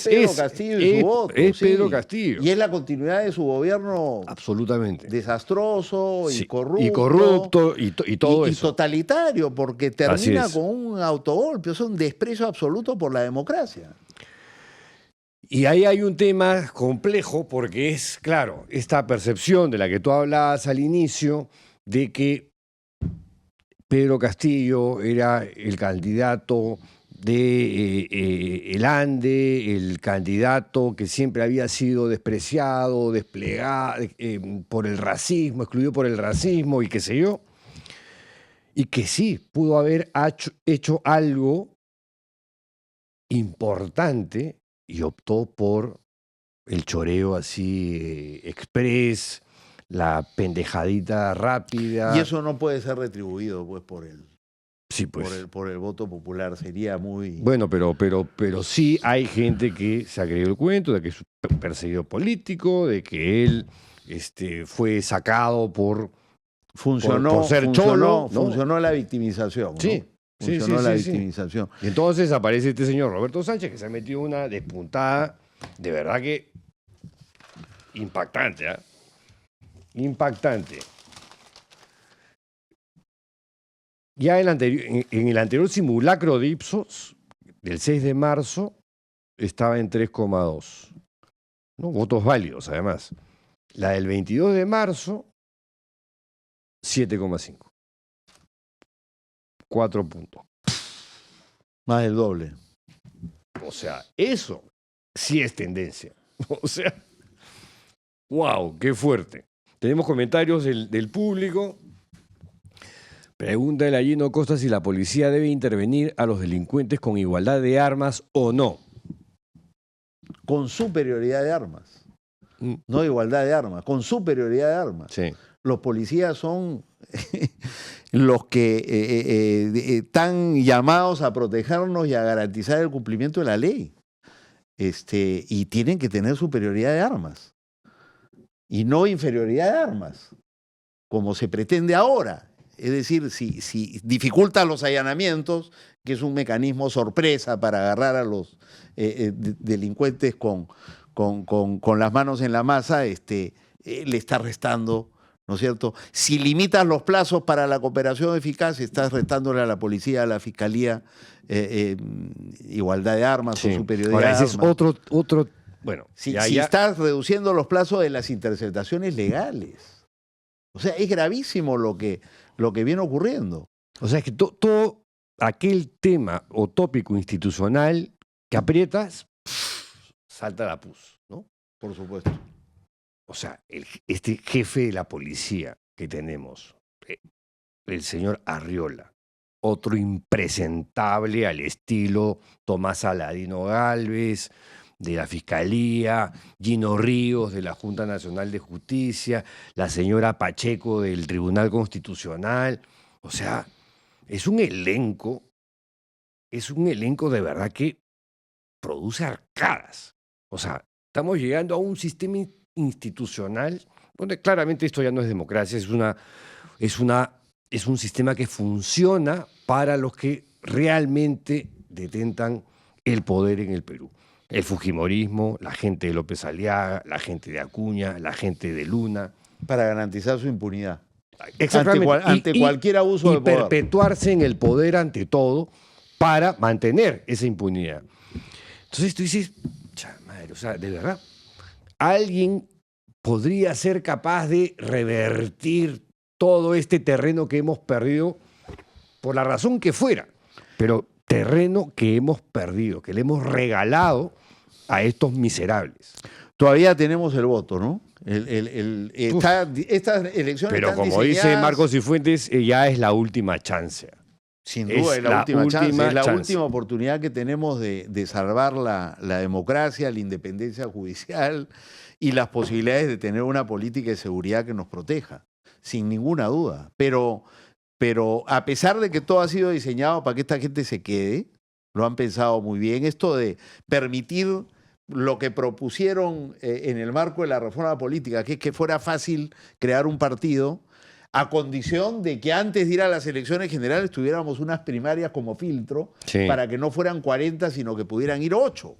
Pedro Castillo y su voto. Es sí. Pedro Castillo. Y es la continuidad de su gobierno Absolutamente. desastroso Sí, y corrupto. Y corrupto y todo y eso. totalitario, porque termina es. con un autogolpe, o sea, un desprecio absoluto por la democracia. Y ahí hay un tema complejo porque es, claro, esta percepción de la que tú hablabas al inicio de que Pedro Castillo era el candidato de el Ande, el candidato que siempre había sido despreciado, desplegado por el racismo, excluido por el racismo y qué sé yo, y que sí pudo haber hecho algo importante y optó por el choreo así express, la pendejadita rápida. Y eso no puede ser retribuido pues por el Sí, pues. por el voto popular. Sería muy... Bueno, pero sí hay gente que se ha creído el cuento de que es un perseguido político, de que él fue sacado por ser cholo, ¿no? Funcionó la victimización, ¿no? Sí. Funcionó la victimización. Y entonces aparece este señor Roberto Sánchez que se ha metido una despuntada de verdad que impactante, ¿eh? Impactante. Ya en el anterior simulacro de Ipsos, del 6 de marzo, estaba en 3,2. ¿No? Votos válidos, además. La del 22 de marzo, 7,5. 4 puntos. Más del doble. O sea, eso sí es tendencia. O sea, wow, qué fuerte. Tenemos comentarios del público. Pregunta el Allino Costa si la policía debe intervenir a los delincuentes con igualdad de armas o no. Con superioridad de armas. No igualdad de armas, con superioridad de armas. Sí. Los policías son los que están llamados a protegernos y a garantizar el cumplimiento de la ley. Y tienen que tener superioridad de armas. Y no inferioridad de armas, como se pretende ahora. Es decir, si dificulta los allanamientos, que es un mecanismo sorpresa para agarrar a los delincuentes con las manos en la masa, le está restando ¿no es cierto? Si limitas los plazos para la cooperación eficaz, estás restándole a la policía, a la fiscalía, igualdad de armas o Sí. superioridad Ahora, de ese es armas. otro, bueno, Si ya. estás reduciendo los plazos de las interceptaciones legales. O sea, es gravísimo lo que viene ocurriendo. O sea, es que todo aquel tema o tópico institucional que aprietas, salta la pus, ¿no? Por supuesto. O sea, este jefe de la policía que tenemos, el señor Arriola, otro impresentable al estilo Tomás Aladino Gálvez, de la Fiscalía, Gino Ríos, de la Junta Nacional de Justicia, la señora Pacheco del Tribunal Constitucional. O sea, es un elenco de verdad que produce arcadas. O sea, estamos llegando a un sistema institucional donde claramente esto ya no es democracia, es un sistema que funciona para los que realmente detentan el poder en el Perú. El fujimorismo, la gente de López Aliaga, la gente de Acuña, la gente de Luna. Para garantizar su impunidad. Exactamente. Ante cualquier abuso de poder. Y perpetuarse en el poder ante todo para mantener esa impunidad. Entonces tú dices, madre, o sea, de verdad, alguien podría ser capaz de revertir todo este terreno que hemos perdido por la razón que fuera, pero terreno que hemos perdido, que le hemos regalado a estos miserables. Todavía tenemos el voto, ¿no? Estas elecciones Pero están como dice diseñadas, Marcos Cifuentes, ya es la última chance. sin duda, es la última chance, es la última oportunidad que tenemos de salvar la democracia, la independencia judicial y las posibilidades de tener una política de seguridad que nos proteja, sin ninguna duda. Pero a pesar de que todo ha sido diseñado para que esta gente se quede, lo han pensado muy bien, esto de permitir lo que propusieron en el marco de la reforma política, que es que fuera fácil crear un partido, a condición de que antes de ir a las elecciones generales tuviéramos unas primarias como filtro, Sí. para que no fueran 40, sino que pudieran ir 8.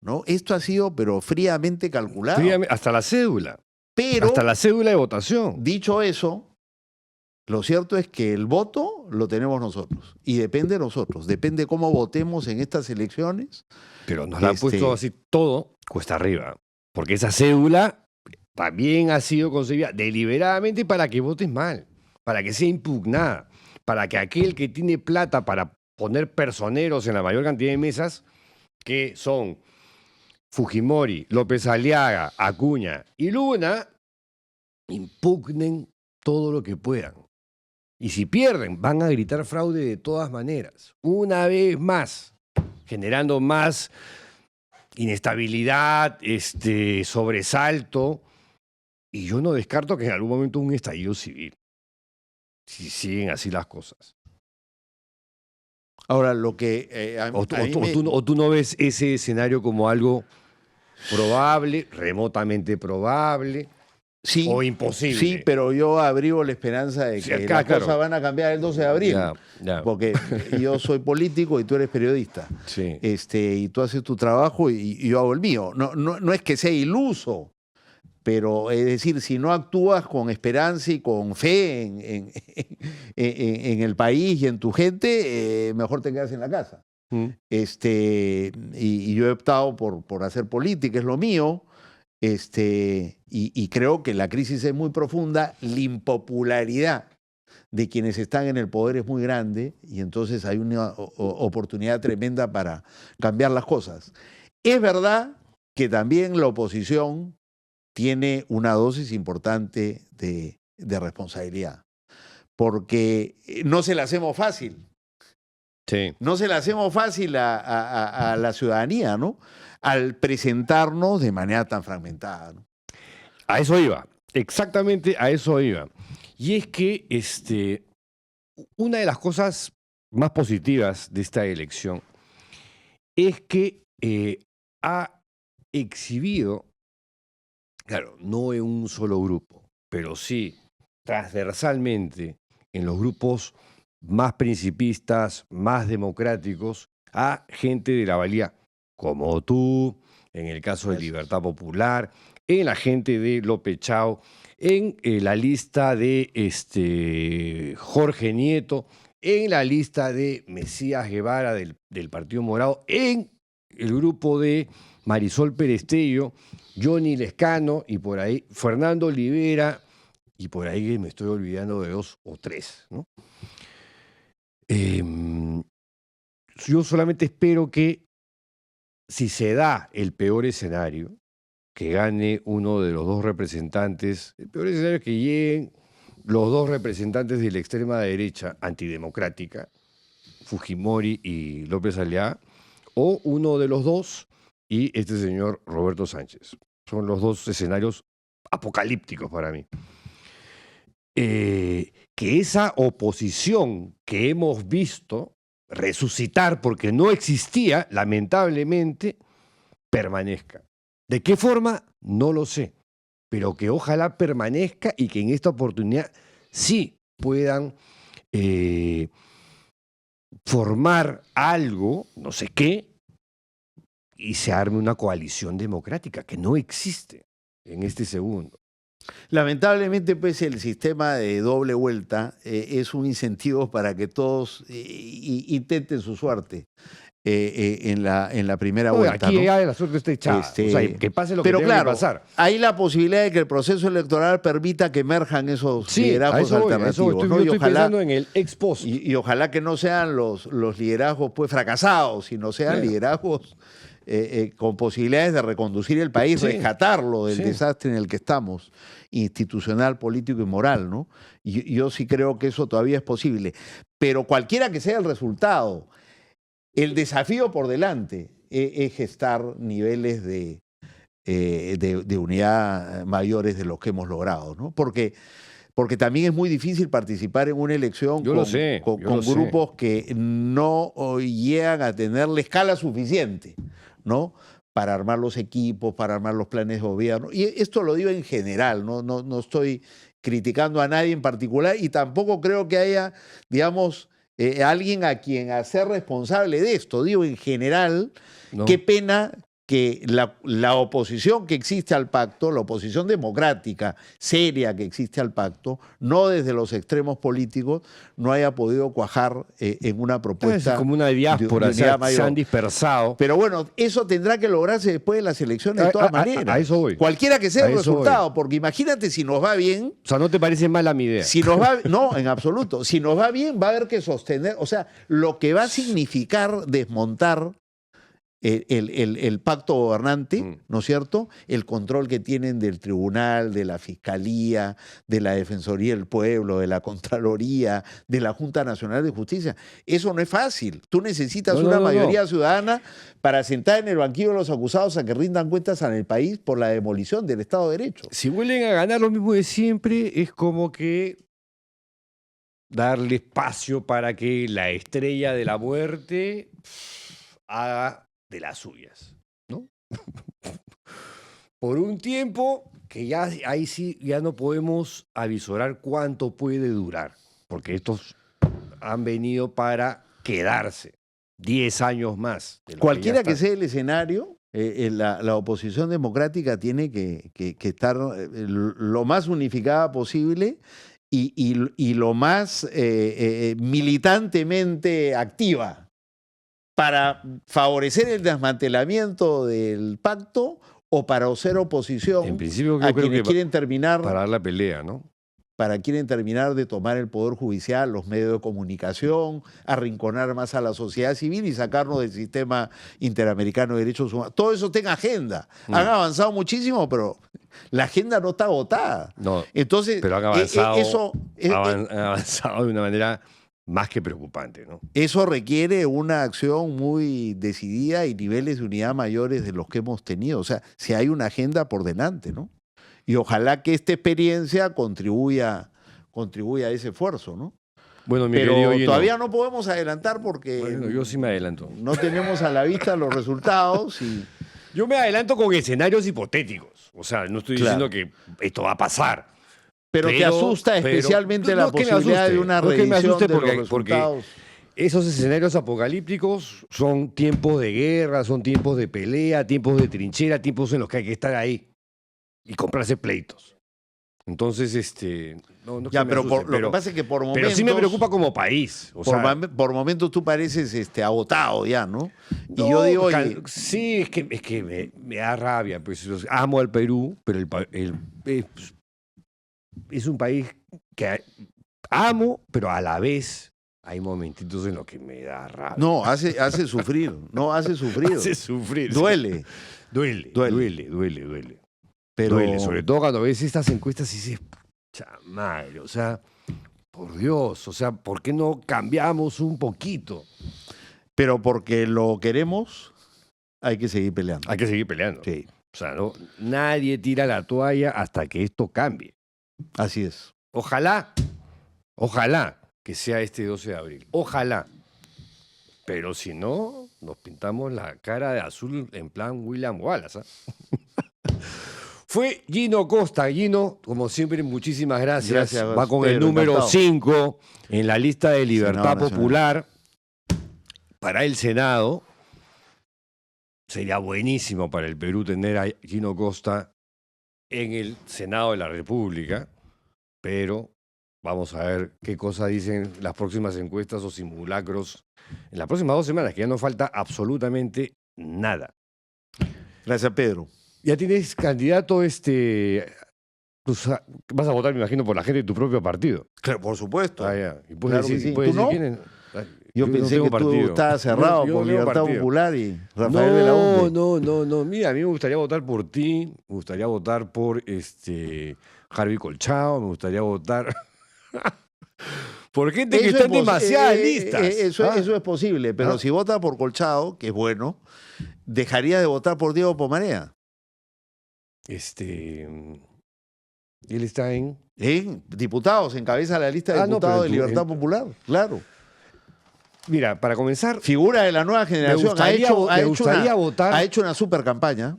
¿No? Esto ha sido, pero fríamente calculado. Hasta la cédula. Pero, Hasta la cédula de votación. dicho eso, lo cierto es que el voto lo tenemos nosotros. Y depende de nosotros. Depende cómo votemos en estas elecciones. Pero nos la han puesto así todo cuesta arriba. Porque esa cédula también ha sido concebida deliberadamente para que votes mal, para que sea impugnada, para que aquel que tiene plata para poner personeros en la mayor cantidad de mesas, que son Fujimori, López Aliaga, Acuña y Luna, impugnen todo lo que puedan. Y si pierden, van a gritar fraude de todas maneras. Una vez más, generando más inestabilidad, sobresalto. Y yo no descarto que en algún momento un estallido civil, si siguen así las cosas. Ahora, lo que... ¿O tú no ves ese escenario como algo probable, remotamente probable, sí, o imposible? Sí, pero yo abrigo la esperanza de que las cosas van a cambiar el 12 de abril. Ya. Porque yo soy político y tú eres periodista. Sí. Y tú haces tu trabajo y yo hago el mío. No es que sea iluso, pero es decir, si no actúas con esperanza y con fe en el país y en tu gente, mejor te quedas en la casa. Y yo he optado por hacer política, es lo mío. Y creo que la crisis es muy profunda, la impopularidad de quienes están en el poder es muy grande y entonces hay una oportunidad tremenda para cambiar las cosas. Es verdad que también la oposición tiene una dosis importante de responsabilidad, porque no se la hacemos fácil. Sí. No se la hacemos fácil a la ciudadanía, ¿no? Al presentarnos de manera tan fragmentada, ¿no? A eso iba, exactamente a eso iba. Y es que una de las cosas más positivas de esta elección es que ha exhibido, claro, no en un solo grupo, pero sí transversalmente en los grupos más principistas, más democráticos, a gente de la valía como tú, en el caso de Libertad Popular, en la gente de López Chao, en la lista de Jorge Nieto, en la lista de Mesías Guevara del Partido Morado, en el grupo de Marisol Perestello, Johnny Lescano y por ahí Fernando Olivera, y por ahí me estoy olvidando de 2 o 3, ¿no? Yo solamente espero que, si se da el peor escenario, que gane uno de los dos representantes, el peor escenario es que lleguen los dos representantes de la extrema derecha antidemocrática, Fujimori y López Aliaga, o uno de los dos y este señor Roberto Sánchez. Son los dos escenarios apocalípticos para mí. Que esa oposición que hemos visto resucitar porque no existía, lamentablemente, permanezca. ¿De qué forma? No lo sé, pero que ojalá permanezca y que en esta oportunidad sí puedan formar algo, no sé qué, y se arme una coalición democrática que no existe en este segundo. Lamentablemente, pues, el sistema de doble vuelta es un incentivo para que todos intenten su suerte en la primera vuelta. Aquí ¿no? ya la suerte está echada. O sea, que pase lo que tenga que pasar. Hay la posibilidad de que el proceso electoral permita que emerjan esos liderazgos alternativos. Yo estoy pensando en el ex post. Y ojalá que no sean los liderazgos pues fracasados, sino sean liderazgos con posibilidades de reconducir el país, rescatarlo del desastre en el que estamos, institucional, político y moral, ¿no? Y yo sí creo que eso todavía es posible. Pero cualquiera que sea el resultado, el desafío por delante es gestar niveles de unidad mayores de los que hemos logrado, ¿no? Porque también es muy difícil participar en una elección con grupos que no llegan a tener la escala suficiente, ¿no? Para armar los equipos, para armar los planes de gobierno. Y esto lo digo en general, no estoy criticando a nadie en particular y tampoco creo que haya, digamos, alguien a quien hacer responsable de esto. Digo en general, qué pena que la oposición que existe al pacto, la oposición democrática, seria que existe al pacto, no desde los extremos políticos, no haya podido cuajar en una propuesta. Es como una diáspora, se han dispersado. Pero bueno, eso tendrá que lograrse después de las elecciones de todas maneras. A eso voy. Cualquiera que sea el resultado, porque imagínate si nos va bien. O sea, ¿no te parece mala mi idea? Si nos va, no, en absoluto. Si nos va bien, va a haber que sostener, o sea, lo que va a significar desmontar el pacto gobernante, ¿no es cierto? El control que tienen del tribunal, de la fiscalía, de la Defensoría del Pueblo, de la Contraloría, de la Junta Nacional de Justicia. Eso no es fácil. Tú necesitas una mayoría ciudadana para sentar en el banquillo de los acusados a que rindan cuentas en el país por la demolición del Estado de Derecho. Si vuelven a ganar lo mismo de siempre, es como que darle espacio para que la estrella de la muerte haga de las suyas, ¿no? Por un tiempo que ya ahí sí ya no podemos avisorar cuánto puede durar, porque estos han venido para quedarse 10 años más. Cualquiera que sea el escenario, la oposición democrática tiene que estar lo más unificada posible y lo más militantemente activa, para favorecer el desmantelamiento del pacto o para hacer oposición en principio, a quienes quieren terminar para dar la pelea, ¿no? Para quieren terminar de tomar el poder judicial, los medios de comunicación, arrinconar más a la sociedad civil y sacarnos del sistema interamericano de derechos humanos. Todo eso tenga agenda. Han avanzado muchísimo, pero la agenda no está agotada. No, entonces, pero han avanzado, han avanzado de una manera más que preocupante, ¿no? Eso requiere una acción muy decidida y niveles de unidad mayores de los que hemos tenido. O sea, si hay una agenda por delante, ¿no? Y ojalá que esta experiencia contribuya a ese esfuerzo, ¿no? Bueno, mi pero querido, todavía no podemos adelantar porque bueno, yo sí me adelanto. No tenemos a la vista los resultados. Yo me adelanto con escenarios hipotéticos. O sea, no estoy diciendo que esto va a pasar. Pero te asusta especialmente la posibilidad de una reedición de los resultados. esos escenarios apocalípticos son tiempos de guerra, son tiempos de pelea, tiempos de trinchera, tiempos en los que hay que estar ahí y comprarse pleitos. Entonces, no es Ya, que me pero asuste, lo que pasa es que por momentos... pero sí me preocupa como país. O sea, por momentos tú pareces agotado ya, ¿no? Y no, yo digo, oye, sí, es que me da rabia. Pues, amo al Perú, pero es un país que amo, pero a la vez hay momentitos en los que me da rabia. no, hace sufrir, no, hace sufrir. Hace sufrir. Duele, Duele. pero... Duele, sobre todo cuando ves estas encuestas y dices, madre, o sea, por Dios, o sea, ¿por qué no cambiamos un poquito? Pero porque lo queremos, hay que seguir peleando. Hay que seguir peleando. Sí, O sea, nadie tira la toalla hasta que esto cambie. así es. Ojalá que sea este 12 de abril. Ojalá. Pero si no, nos pintamos la cara de azul en plan William Wallace. Fue Gino Costa. Gino, como siempre, muchísimas gracias. Gracias, Va con el Pedro, número encantado. 5 en la lista de Libertad Senado Nacional. Popular para el Senado. Sería buenísimo para el Perú tener a Gino Costa en el Senado de la República, pero vamos a ver qué cosa dicen las próximas encuestas o simulacros en las próximas 2 semanas, que ya no falta absolutamente nada. Gracias, Pedro. Ya tienes candidato, pues, vas a votar, me imagino, por la gente de tu propio partido. Claro, por supuesto. Ah, ya. Y puedes Claro que decir, sí. puedes ¿Tú decir no? quién es. Ay, Yo no pensé tengo que tú partido. estabas cerrado Yo por no tengo Libertad partido. Popular y Rafael Belaunde. No. Mira, a mí me gustaría votar por ti, me gustaría votar por Harvey Colchao, me gustaría votar por gente que está en demasiadas listas. Eso es posible, pero Ah. si vota por Colchado, que es bueno, dejaría de votar por Diego Pomarea. Él está en... Diputados, encabeza la lista de Ah, no, diputados pero de Libertad Popular, claro. Mira, para comenzar, Figura de la nueva generación. me gustaría votar... Ha hecho una super campaña.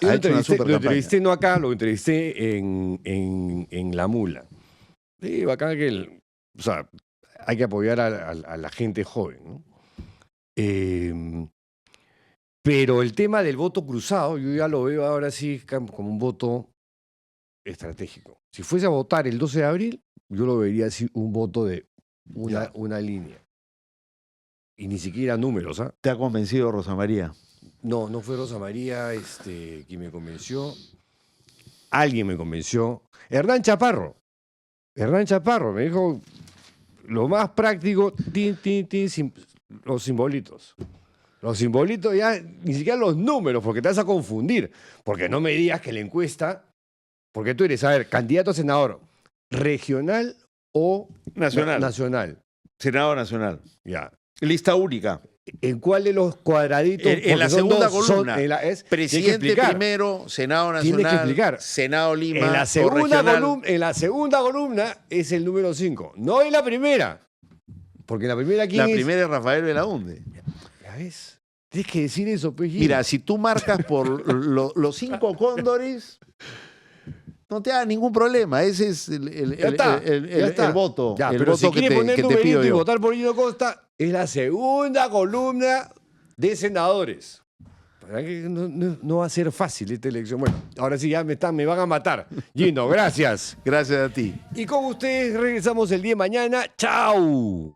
Yo Ha lo hecho una entrevisté, super lo campaña. entrevisté no acá, lo entrevisté en La Mula. Sí, bacán que o sea, hay que apoyar a la gente joven, ¿no? Pero el tema del voto cruzado, yo ya lo veo ahora sí como un voto estratégico. Si fuese a votar el 12 de abril, yo lo vería así un voto de una línea. Y ni siquiera números, ¿ah? ¿Te ha convencido Rosa María? No fue Rosa María quien me convenció. Alguien me convenció. Hernán Chaparro me dijo lo más práctico, los simbolitos. Los simbolitos ya, ni siquiera los números, porque te vas a confundir. Porque no me digas que la encuesta, porque tú eres, a ver, candidato a senador, regional o Nacional. nacional. Senado Nacional. Ya. Lista única. ¿En cuál de los cuadraditos? En la Porque son segunda dos, columna. tienes que Presidente explicar. primero, Senado Tienes que Nacional, explicar. Senado Lima, En la, segunda regional. en la segunda columna es el número 5, no en la primera. Porque en la primera, ¿quién La es? primera es Rafael Belaunde. ¿Ya ves? Tienes que decir eso, pues. Gino. Mira, si tú marcas por los 5 cóndores, no te da ningún problema. Ese es Ya está. el voto. Ya, el pero voto si quieres poner que te pido numerito y yo. votar por Gino Costa, es la segunda columna de senadores. ¿Para qué? No va a ser fácil esta elección. Bueno, ahora sí ya me van a matar. Gino, gracias. Gracias a ti. Y con ustedes regresamos el día de mañana. ¡Chao!